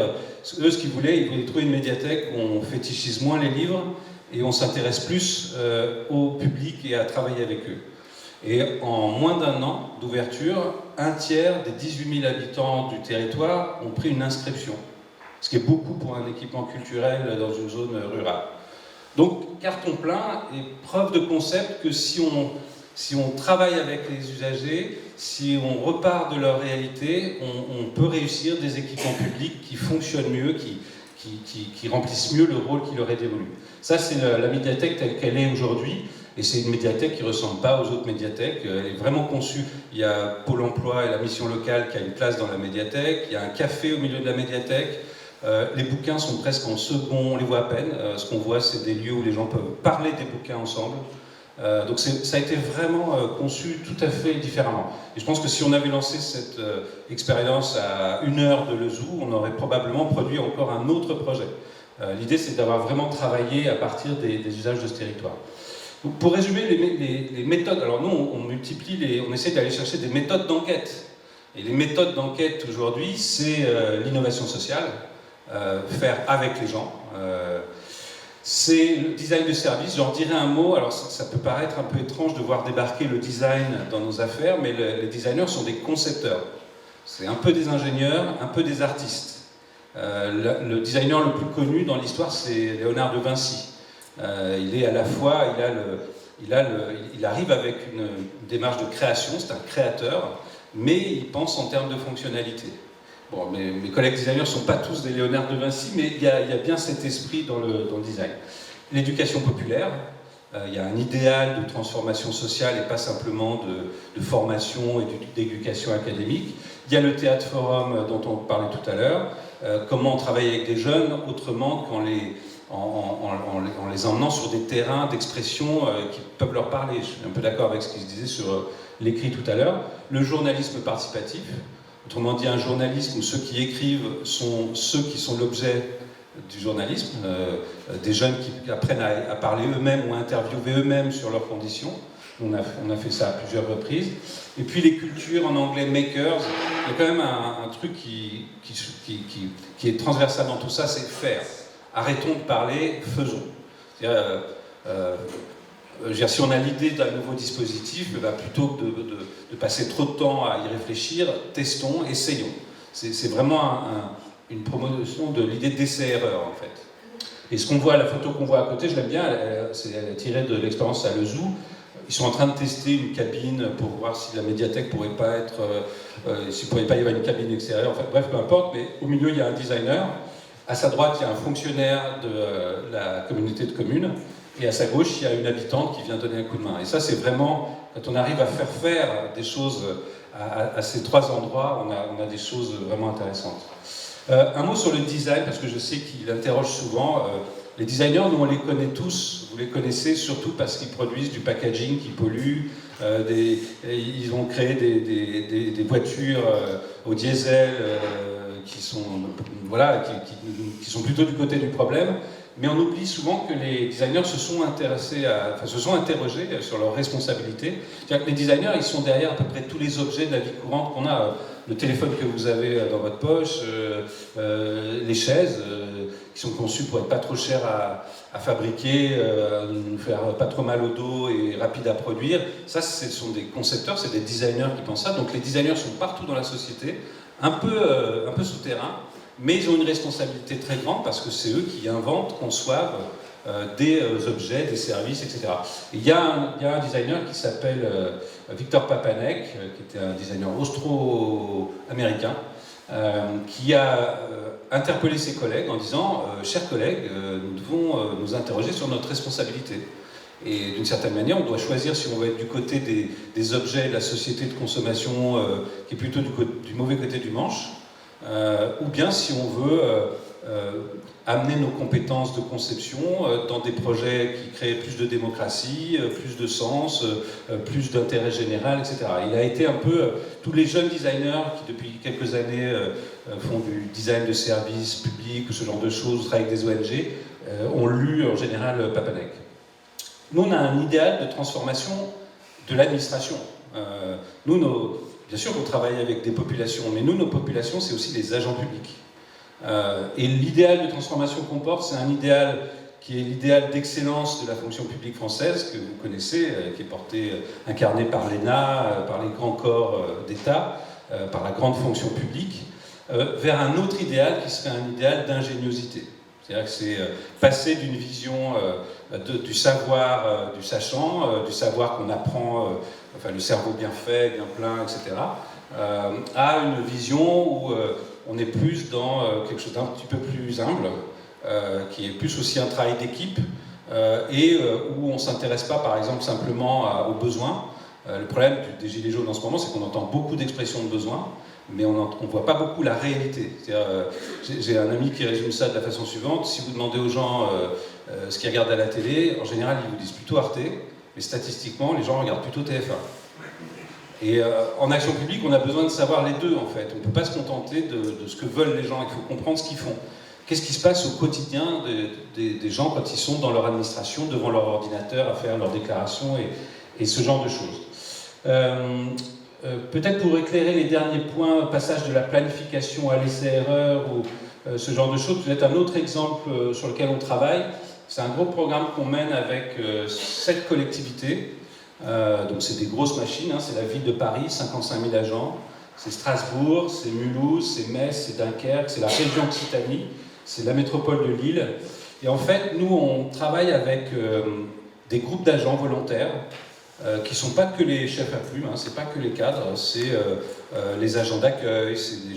eux, ce qu'ils voulaient, ils voulaient trouver une médiathèque où on fétichise moins les livres et on s'intéresse plus au public et à travailler avec eux. Et en moins d'1 an d'ouverture, 1/3 des 18 000 habitants du territoire ont pris une inscription, ce qui est beaucoup pour un équipement culturel dans une zone rurale. Donc, carton plein et preuve de concept que si on travaille avec les usagers, si on repart de leur réalité, on peut réussir des équipements publics qui fonctionnent mieux, qui remplissent mieux le rôle qui leur est dévolu. Ça, c'est la médiathèque telle qu'elle est aujourd'hui. Et c'est une médiathèque qui ne ressemble pas aux autres médiathèques. Elle est vraiment conçue. Il y a Pôle emploi et la mission locale qui a une place dans la médiathèque. Il y a un café au milieu de la médiathèque. Les bouquins sont presque en second, on les voit à peine. Ce qu'on voit, c'est des lieux où les gens peuvent parler des bouquins ensemble. Donc ça a été vraiment conçu tout à fait différemment. Et je pense que si on avait lancé cette expérience à 1 heure de Lezoux, on aurait probablement produit encore un autre projet. L'idée, c'est d'avoir vraiment travaillé à partir des usages de ce territoire. Donc, pour résumer les méthodes, alors nous on essaie d'aller chercher des méthodes d'enquête. Et les méthodes d'enquête aujourd'hui, c'est l'innovation sociale, faire avec les gens. C'est le design de service. J'en dirai un mot. Alors ça peut paraître un peu étrange de voir débarquer le design dans nos affaires, mais les designers sont des concepteurs. C'est un peu des ingénieurs, un peu des artistes. Le designer le plus connu dans l'histoire, c'est Léonard de Vinci. Il est à la fois, il arrive avec une démarche de création, c'est un créateur, mais il pense en termes de fonctionnalité. Bon, mes collègues designers ne sont pas tous des Léonard de Vinci, mais il y a bien cet esprit dans le design. L'éducation populaire, il y a un idéal de transformation sociale et pas simplement de formation et d'éducation académique. Il y a le théâtre forum dont on parlait tout à l'heure, comment on travaille avec des jeunes autrement qu'en les emmenant sur des terrains d'expression qui peuvent leur parler. Je suis un peu d'accord avec ce qui se disait sur l'écrit tout à l'heure. Le journalisme participatif, autrement dit un journalisme où ceux qui écrivent sont ceux qui sont l'objet du journalisme, des jeunes qui apprennent à parler eux-mêmes ou à interviewer eux-mêmes sur leurs conditions. On a fait ça à plusieurs reprises. Et puis les cultures, en anglais makers, il y a quand même un truc qui est transversal dans tout ça, c'est faire. Arrêtons de parler, faisons. Si on a l'idée d'un nouveau dispositif, plutôt que de passer trop de temps à y réfléchir, testons, essayons. C'est vraiment une promotion de l'idée d'essai-erreur, en fait. Et ce qu'on voit, la photo qu'on voit à côté, je l'aime bien, elle est tirée de l'expérience à Lezoux. Ils sont en train de tester une cabine pour voir si la médiathèque pourrait pas être... s'il ne pourrait pas y avoir une cabine extérieure, enfin, bref, peu importe, mais au milieu, il y a un designer. À sa droite, il y a un fonctionnaire de la communauté de communes. et à sa gauche, il y a une habitante qui vient donner un coup de main. Et ça, c'est vraiment, quand on arrive à faire des choses à ces trois endroits, on a des choses vraiment intéressantes. Un mot sur le design, parce que je sais qu'il interroge souvent. Les designers, nous on les connaît tous, vous les connaissez surtout parce qu'ils produisent du packaging qui pollue, ils ont créé des voitures au diesel qui sont plutôt du côté du problème, mais on oublie souvent que les designers se sont interrogés sur leurs responsabilités. C'est-à-dire que les designers, ils sont derrière à peu près tous les objets de la vie courante qu'on a. Le téléphone que vous avez dans votre poche, les chaises qui sont conçues pour être pas trop chères à fabriquer, nous faire pas trop mal au dos et rapide à produire. Ça, ce sont des concepteurs, c'est des designers qui pensent ça. Donc les designers sont partout dans la société, un peu souterrains, mais ils ont une responsabilité très grande parce que c'est eux qui inventent, conçoivent des objets, des services, etc. Et il y a un designer qui s'appelle Victor Papanek, qui était un designer austro-américain, qui a interpellé ses collègues en disant « Chers collègues, nous devons nous interroger sur notre responsabilité. Et d'une certaine manière, on doit choisir si on veut être du côté des objets de la société de consommation qui est plutôt du mauvais côté du manche, ou bien si on veut amener nos compétences de conception dans des projets qui créent plus de démocratie, plus de sens, plus d'intérêt général, etc. Il a été un peu... tous les jeunes designers qui, depuis quelques années, font du design de services publics ou ce genre de choses, travaillent avec des ONG, ont lu en général Papanek. Nous, on a un idéal de transformation de l'administration. Bien sûr qu'on travaille avec des populations, mais nous, nos populations, c'est aussi des agents publics. Et l'idéal de transformation qu'on porte, c'est un idéal qui est l'idéal d'excellence de la fonction publique française, que vous connaissez, qui est incarné par l'ENA, par les grands corps d'État, par la grande fonction publique, vers un autre idéal qui serait un idéal d'ingéniosité. C'est-à-dire que c'est passer d'une vision du savoir, du sachant, du savoir qu'on apprend, le cerveau bien fait, bien plein, etc., à une vision où on est plus dans quelque chose d'un petit peu plus humble, qui est plus aussi un travail d'équipe, et où on ne s'intéresse pas, par exemple, simplement aux besoins. Le problème des Gilets jaunes en ce moment, c'est qu'on entend beaucoup d'expressions de besoins, mais on ne voit pas beaucoup la réalité. J'ai un ami qui résume ça de la façon suivante: si vous demandez aux gens ce qu'ils regardent à la télé, en général, ils vous disent plutôt Arte, mais statistiquement, les gens regardent plutôt TF1. Et en action publique, on a besoin de savoir les deux, en fait. On ne peut pas se contenter de ce que veulent les gens, il faut comprendre ce qu'ils font. Qu'est-ce qui se passe au quotidien des gens quand ils sont dans leur administration, devant leur ordinateur, à faire leurs déclarations et ce genre de choses. Peut-être pour éclairer les derniers points, passage de la planification à l'essai-erreur ou ce genre de choses, peut-être un autre exemple sur lequel on travaille. C'est un gros programme qu'on mène avec 7 collectivités. Donc c'est des grosses machines, c'est la ville de Paris, 55 000 agents, c'est Strasbourg, c'est Mulhouse, c'est Metz, c'est Dunkerque, c'est la région Occitanie, c'est la métropole de Lille. Et en fait, nous, on travaille avec des groupes d'agents volontaires qui ne sont pas que les chefs à plumes, c'est pas que les cadres, c'est les agents d'accueil, c'est des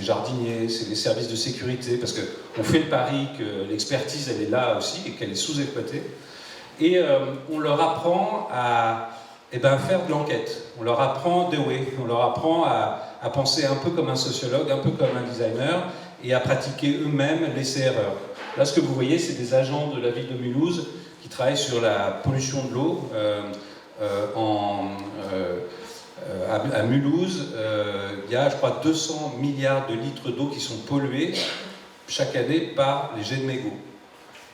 jardiniers, c'est les services de sécurité, parce qu'on fait le pari que l'expertise, elle est là aussi et qu'elle est sous-exploitée. Et on leur apprend à faire de l'enquête, on leur apprend on leur apprend à penser un peu comme un sociologue, un peu comme un designer, et à pratiquer eux-mêmes l'essai-erreur. Là, ce que vous voyez, c'est des agents de la ville de Mulhouse qui travaillent sur la pollution de l'eau. À Mulhouse, il y a, je crois, 200 milliards de litres d'eau qui sont pollués chaque année par les jets de mégots.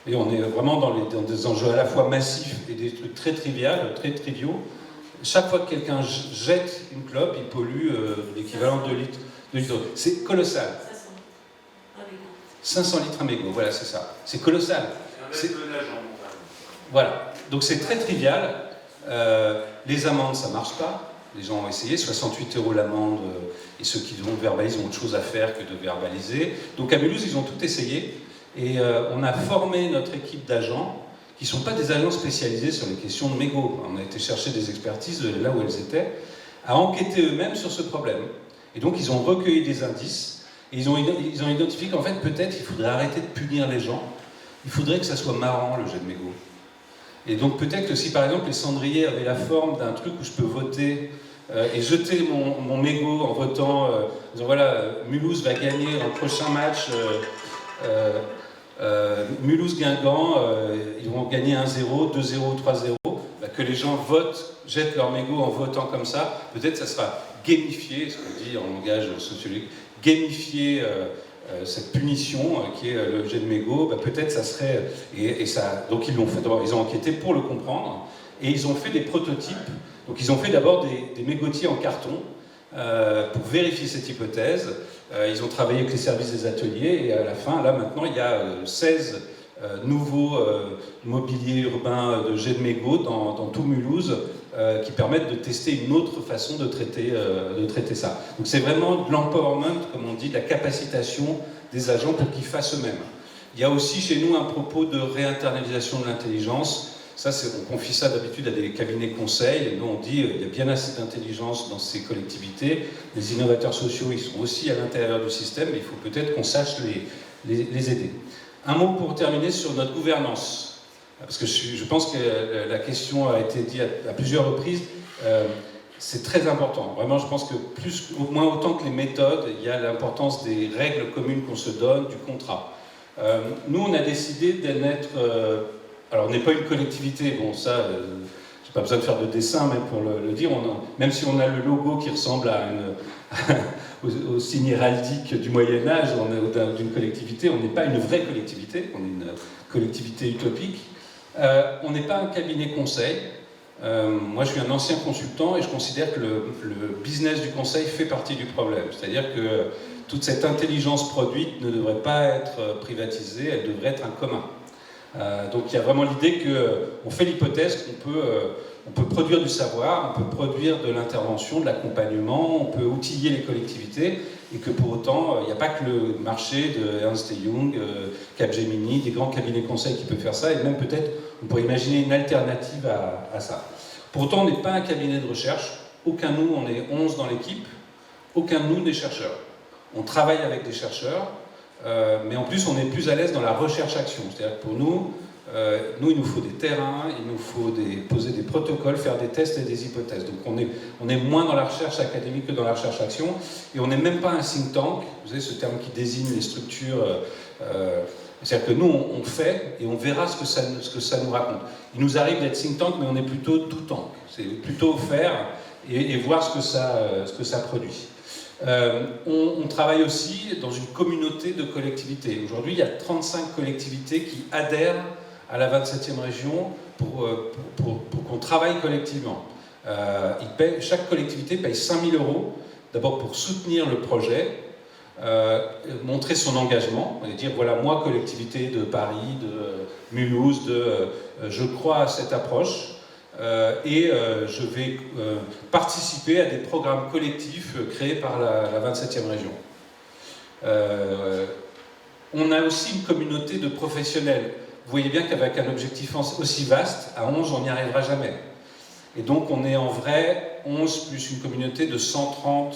Et on est vraiment dans des enjeux à la fois massifs et des trucs très triviaux. Chaque fois que quelqu'un jette une clope, il pollue l'équivalent de litres d'eau. C'est colossal. 500 litres à mégot, voilà, c'est ça. C'est colossal. Voilà. Donc c'est très trivial. Les amendes, ça ne marche pas. Les gens ont essayé, 68 € l'amende, et ceux qui vont verbaliser ont autre chose à faire que de verbaliser. Donc à Mulhouse, ils ont tout essayé. Et on a formé notre équipe d'agents, qui ne sont pas des agents spécialisés sur les questions de mégots. On a été chercher des expertises là où elles étaient, à enquêter eux-mêmes sur ce problème. Et donc ils ont recueilli des indices, et ils ont identifié qu'en fait, peut-être, il faudrait arrêter de punir les gens. Il faudrait que ça soit marrant, le jet de mégots. Et donc peut-être que si par exemple les cendriers avaient la forme d'un truc où je peux voter et jeter mon mégot en votant, en disant voilà, Mulhouse va gagner un prochain match, Mulhouse-Guingamp, ils vont gagner 1-0, 2-0, 3-0, bah, que les gens votent, jettent leur mégot en votant comme ça, peut-être ça sera gamifié, ce qu'on dit en langage sociologique, gamifier cette punition qui est le jet de mégot, bah, peut-être ça serait... Et ça, donc ils l'ont fait, ils ont enquêté pour le comprendre, et ils ont fait des prototypes. Donc ils ont fait d'abord des mégotiers en carton pour vérifier cette hypothèse. Ils ont travaillé avec les services des ateliers, et à la fin, là maintenant, il y a 16 nouveaux mobiliers urbains de jet de mégot dans tout Mulhouse qui permettent de tester une autre façon de traiter ça. Donc c'est vraiment de l'empowerment, comme on dit, de la capacitation des agents pour qu'ils fassent eux-mêmes. Il y a aussi chez nous un propos de réinternalisation de l'intelligence. Ça, on confie ça d'habitude à des cabinets conseils. Nous, on dit il y a bien assez d'intelligence dans ces collectivités. Les innovateurs sociaux, ils sont aussi à l'intérieur du système, mais il faut peut-être qu'on sache les aider. Un mot pour terminer sur notre gouvernance. Parce que je pense que la question a été dite à plusieurs reprises. C'est très important. Vraiment, je pense que au moins autant que les méthodes, il y a l'importance des règles communes qu'on se donne, du contrat. Nous, on a décidé d'en être... alors, on n'est pas une collectivité. Bon, ça, j'ai pas besoin de faire de dessin même pour le dire. Même si on a le logo qui ressemble à au signe héraldique du Moyen-Âge d'une collectivité, on n'est pas une vraie collectivité, on est une collectivité utopique. On n'est pas un cabinet conseil. Moi, je suis un ancien consultant et je considère que le business du conseil fait partie du problème. C'est-à-dire que toute cette intelligence produite ne devrait pas être privatisée, elle devrait être un commun. Donc il y a vraiment l'idée qu'on fait l'hypothèse qu'on peut produire du savoir, on peut produire de l'intervention, de l'accompagnement, on peut outiller les collectivités, et que pour autant, il n'y a pas que le marché de Ernst & Young, Capgemini, des grands cabinets conseils qui peuvent faire ça, et même peut-être on pourrait imaginer une alternative à ça. Pour autant, on n'est pas un cabinet de recherche, aucun de nous, on est 11 dans l'équipe, aucun de nous n'est chercheur. On travaille avec des chercheurs, mais en plus on est plus à l'aise dans la recherche-action. C'est-à-dire que pour nous, il nous faut des terrains, il nous faut poser des protocoles, faire des tests et des hypothèses. Donc on est moins dans la recherche académique que dans la recherche-action, et on n'est même pas un think tank, vous savez ce terme qui désigne les structures... c'est-à-dire que nous, on fait et on verra ce que ça nous raconte. Il nous arrive d'être think tank, mais on est plutôt do tank. C'est plutôt faire et voir ce que ça produit. On travaille aussi dans une communauté de collectivités. Aujourd'hui, il y a 35 collectivités qui adhèrent à la 27e région pour qu'on travaille collectivement. Chaque collectivité paye 5 000 €, d'abord pour soutenir le projet, montrer son engagement, et dire voilà, moi, collectivité de Paris, de Mulhouse, je crois à cette approche. Et je vais participer à des programmes collectifs créés par la 27e région. On a aussi une communauté de professionnels. Vous voyez bien qu'avec un objectif aussi vaste, à 11, on n'y arrivera jamais. Et donc on est en vrai 11 plus une communauté de 130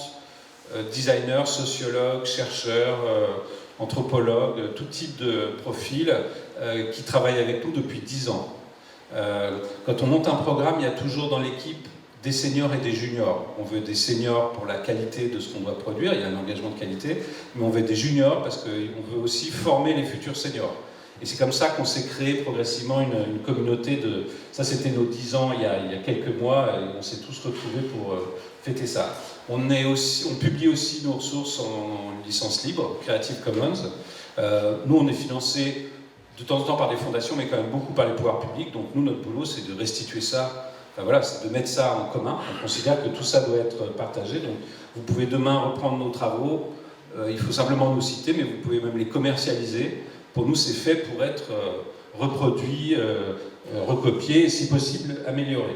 designers, sociologues, chercheurs, anthropologues, tout type de profils qui travaillent avec nous depuis 10 ans. Quand on monte un programme, il y a toujours dans l'équipe des seniors et des juniors. On veut des seniors pour la qualité de ce qu'on doit produire, il y a un engagement de qualité, mais on veut des juniors parce qu'on veut aussi former les futurs seniors. Et c'est comme ça qu'on s'est créé progressivement une communauté de... Ça, c'était nos 10 ans il y a quelques mois, et on s'est tous retrouvés pour fêter ça. On publie aussi nos ressources en licence libre, Creative Commons. Nous, on est financé de temps en temps par des fondations, mais quand même beaucoup par les pouvoirs publics. Donc nous, notre boulot, c'est de restituer ça, enfin voilà, c'est de mettre ça en commun. On considère que tout ça doit être partagé. Donc vous pouvez demain reprendre nos travaux, il faut simplement nous citer, mais vous pouvez même les commercialiser. Pour nous, c'est fait pour être reproduit, recopié, et si possible, amélioré.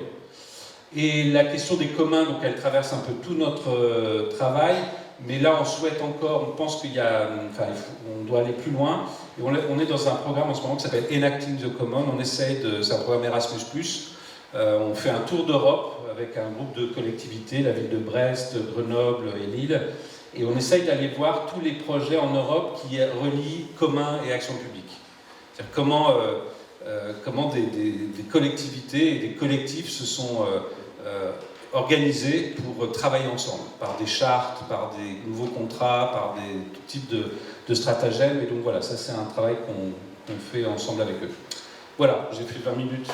Et la question des communs, donc elle traverse un peu tout notre travail. Mais là, on souhaite encore, on pense on doit aller plus loin. Et on est dans un programme en ce moment qui s'appelle Enacting the Common. C'est un programme Erasmus+. On fait un tour d'Europe avec un groupe de collectivités, la ville de Brest, Grenoble et Lille. Et on essaye d'aller voir tous les projets en Europe qui relient commun et action publique. C'est-à-dire comment comment des collectivités et des collectifs se sont organisés pour travailler ensemble, par des chartes, par des nouveaux contrats, par tout type de stratagèmes. Et donc voilà, ça c'est un travail qu'on fait ensemble avec eux. Voilà, j'ai fait 20 minutes.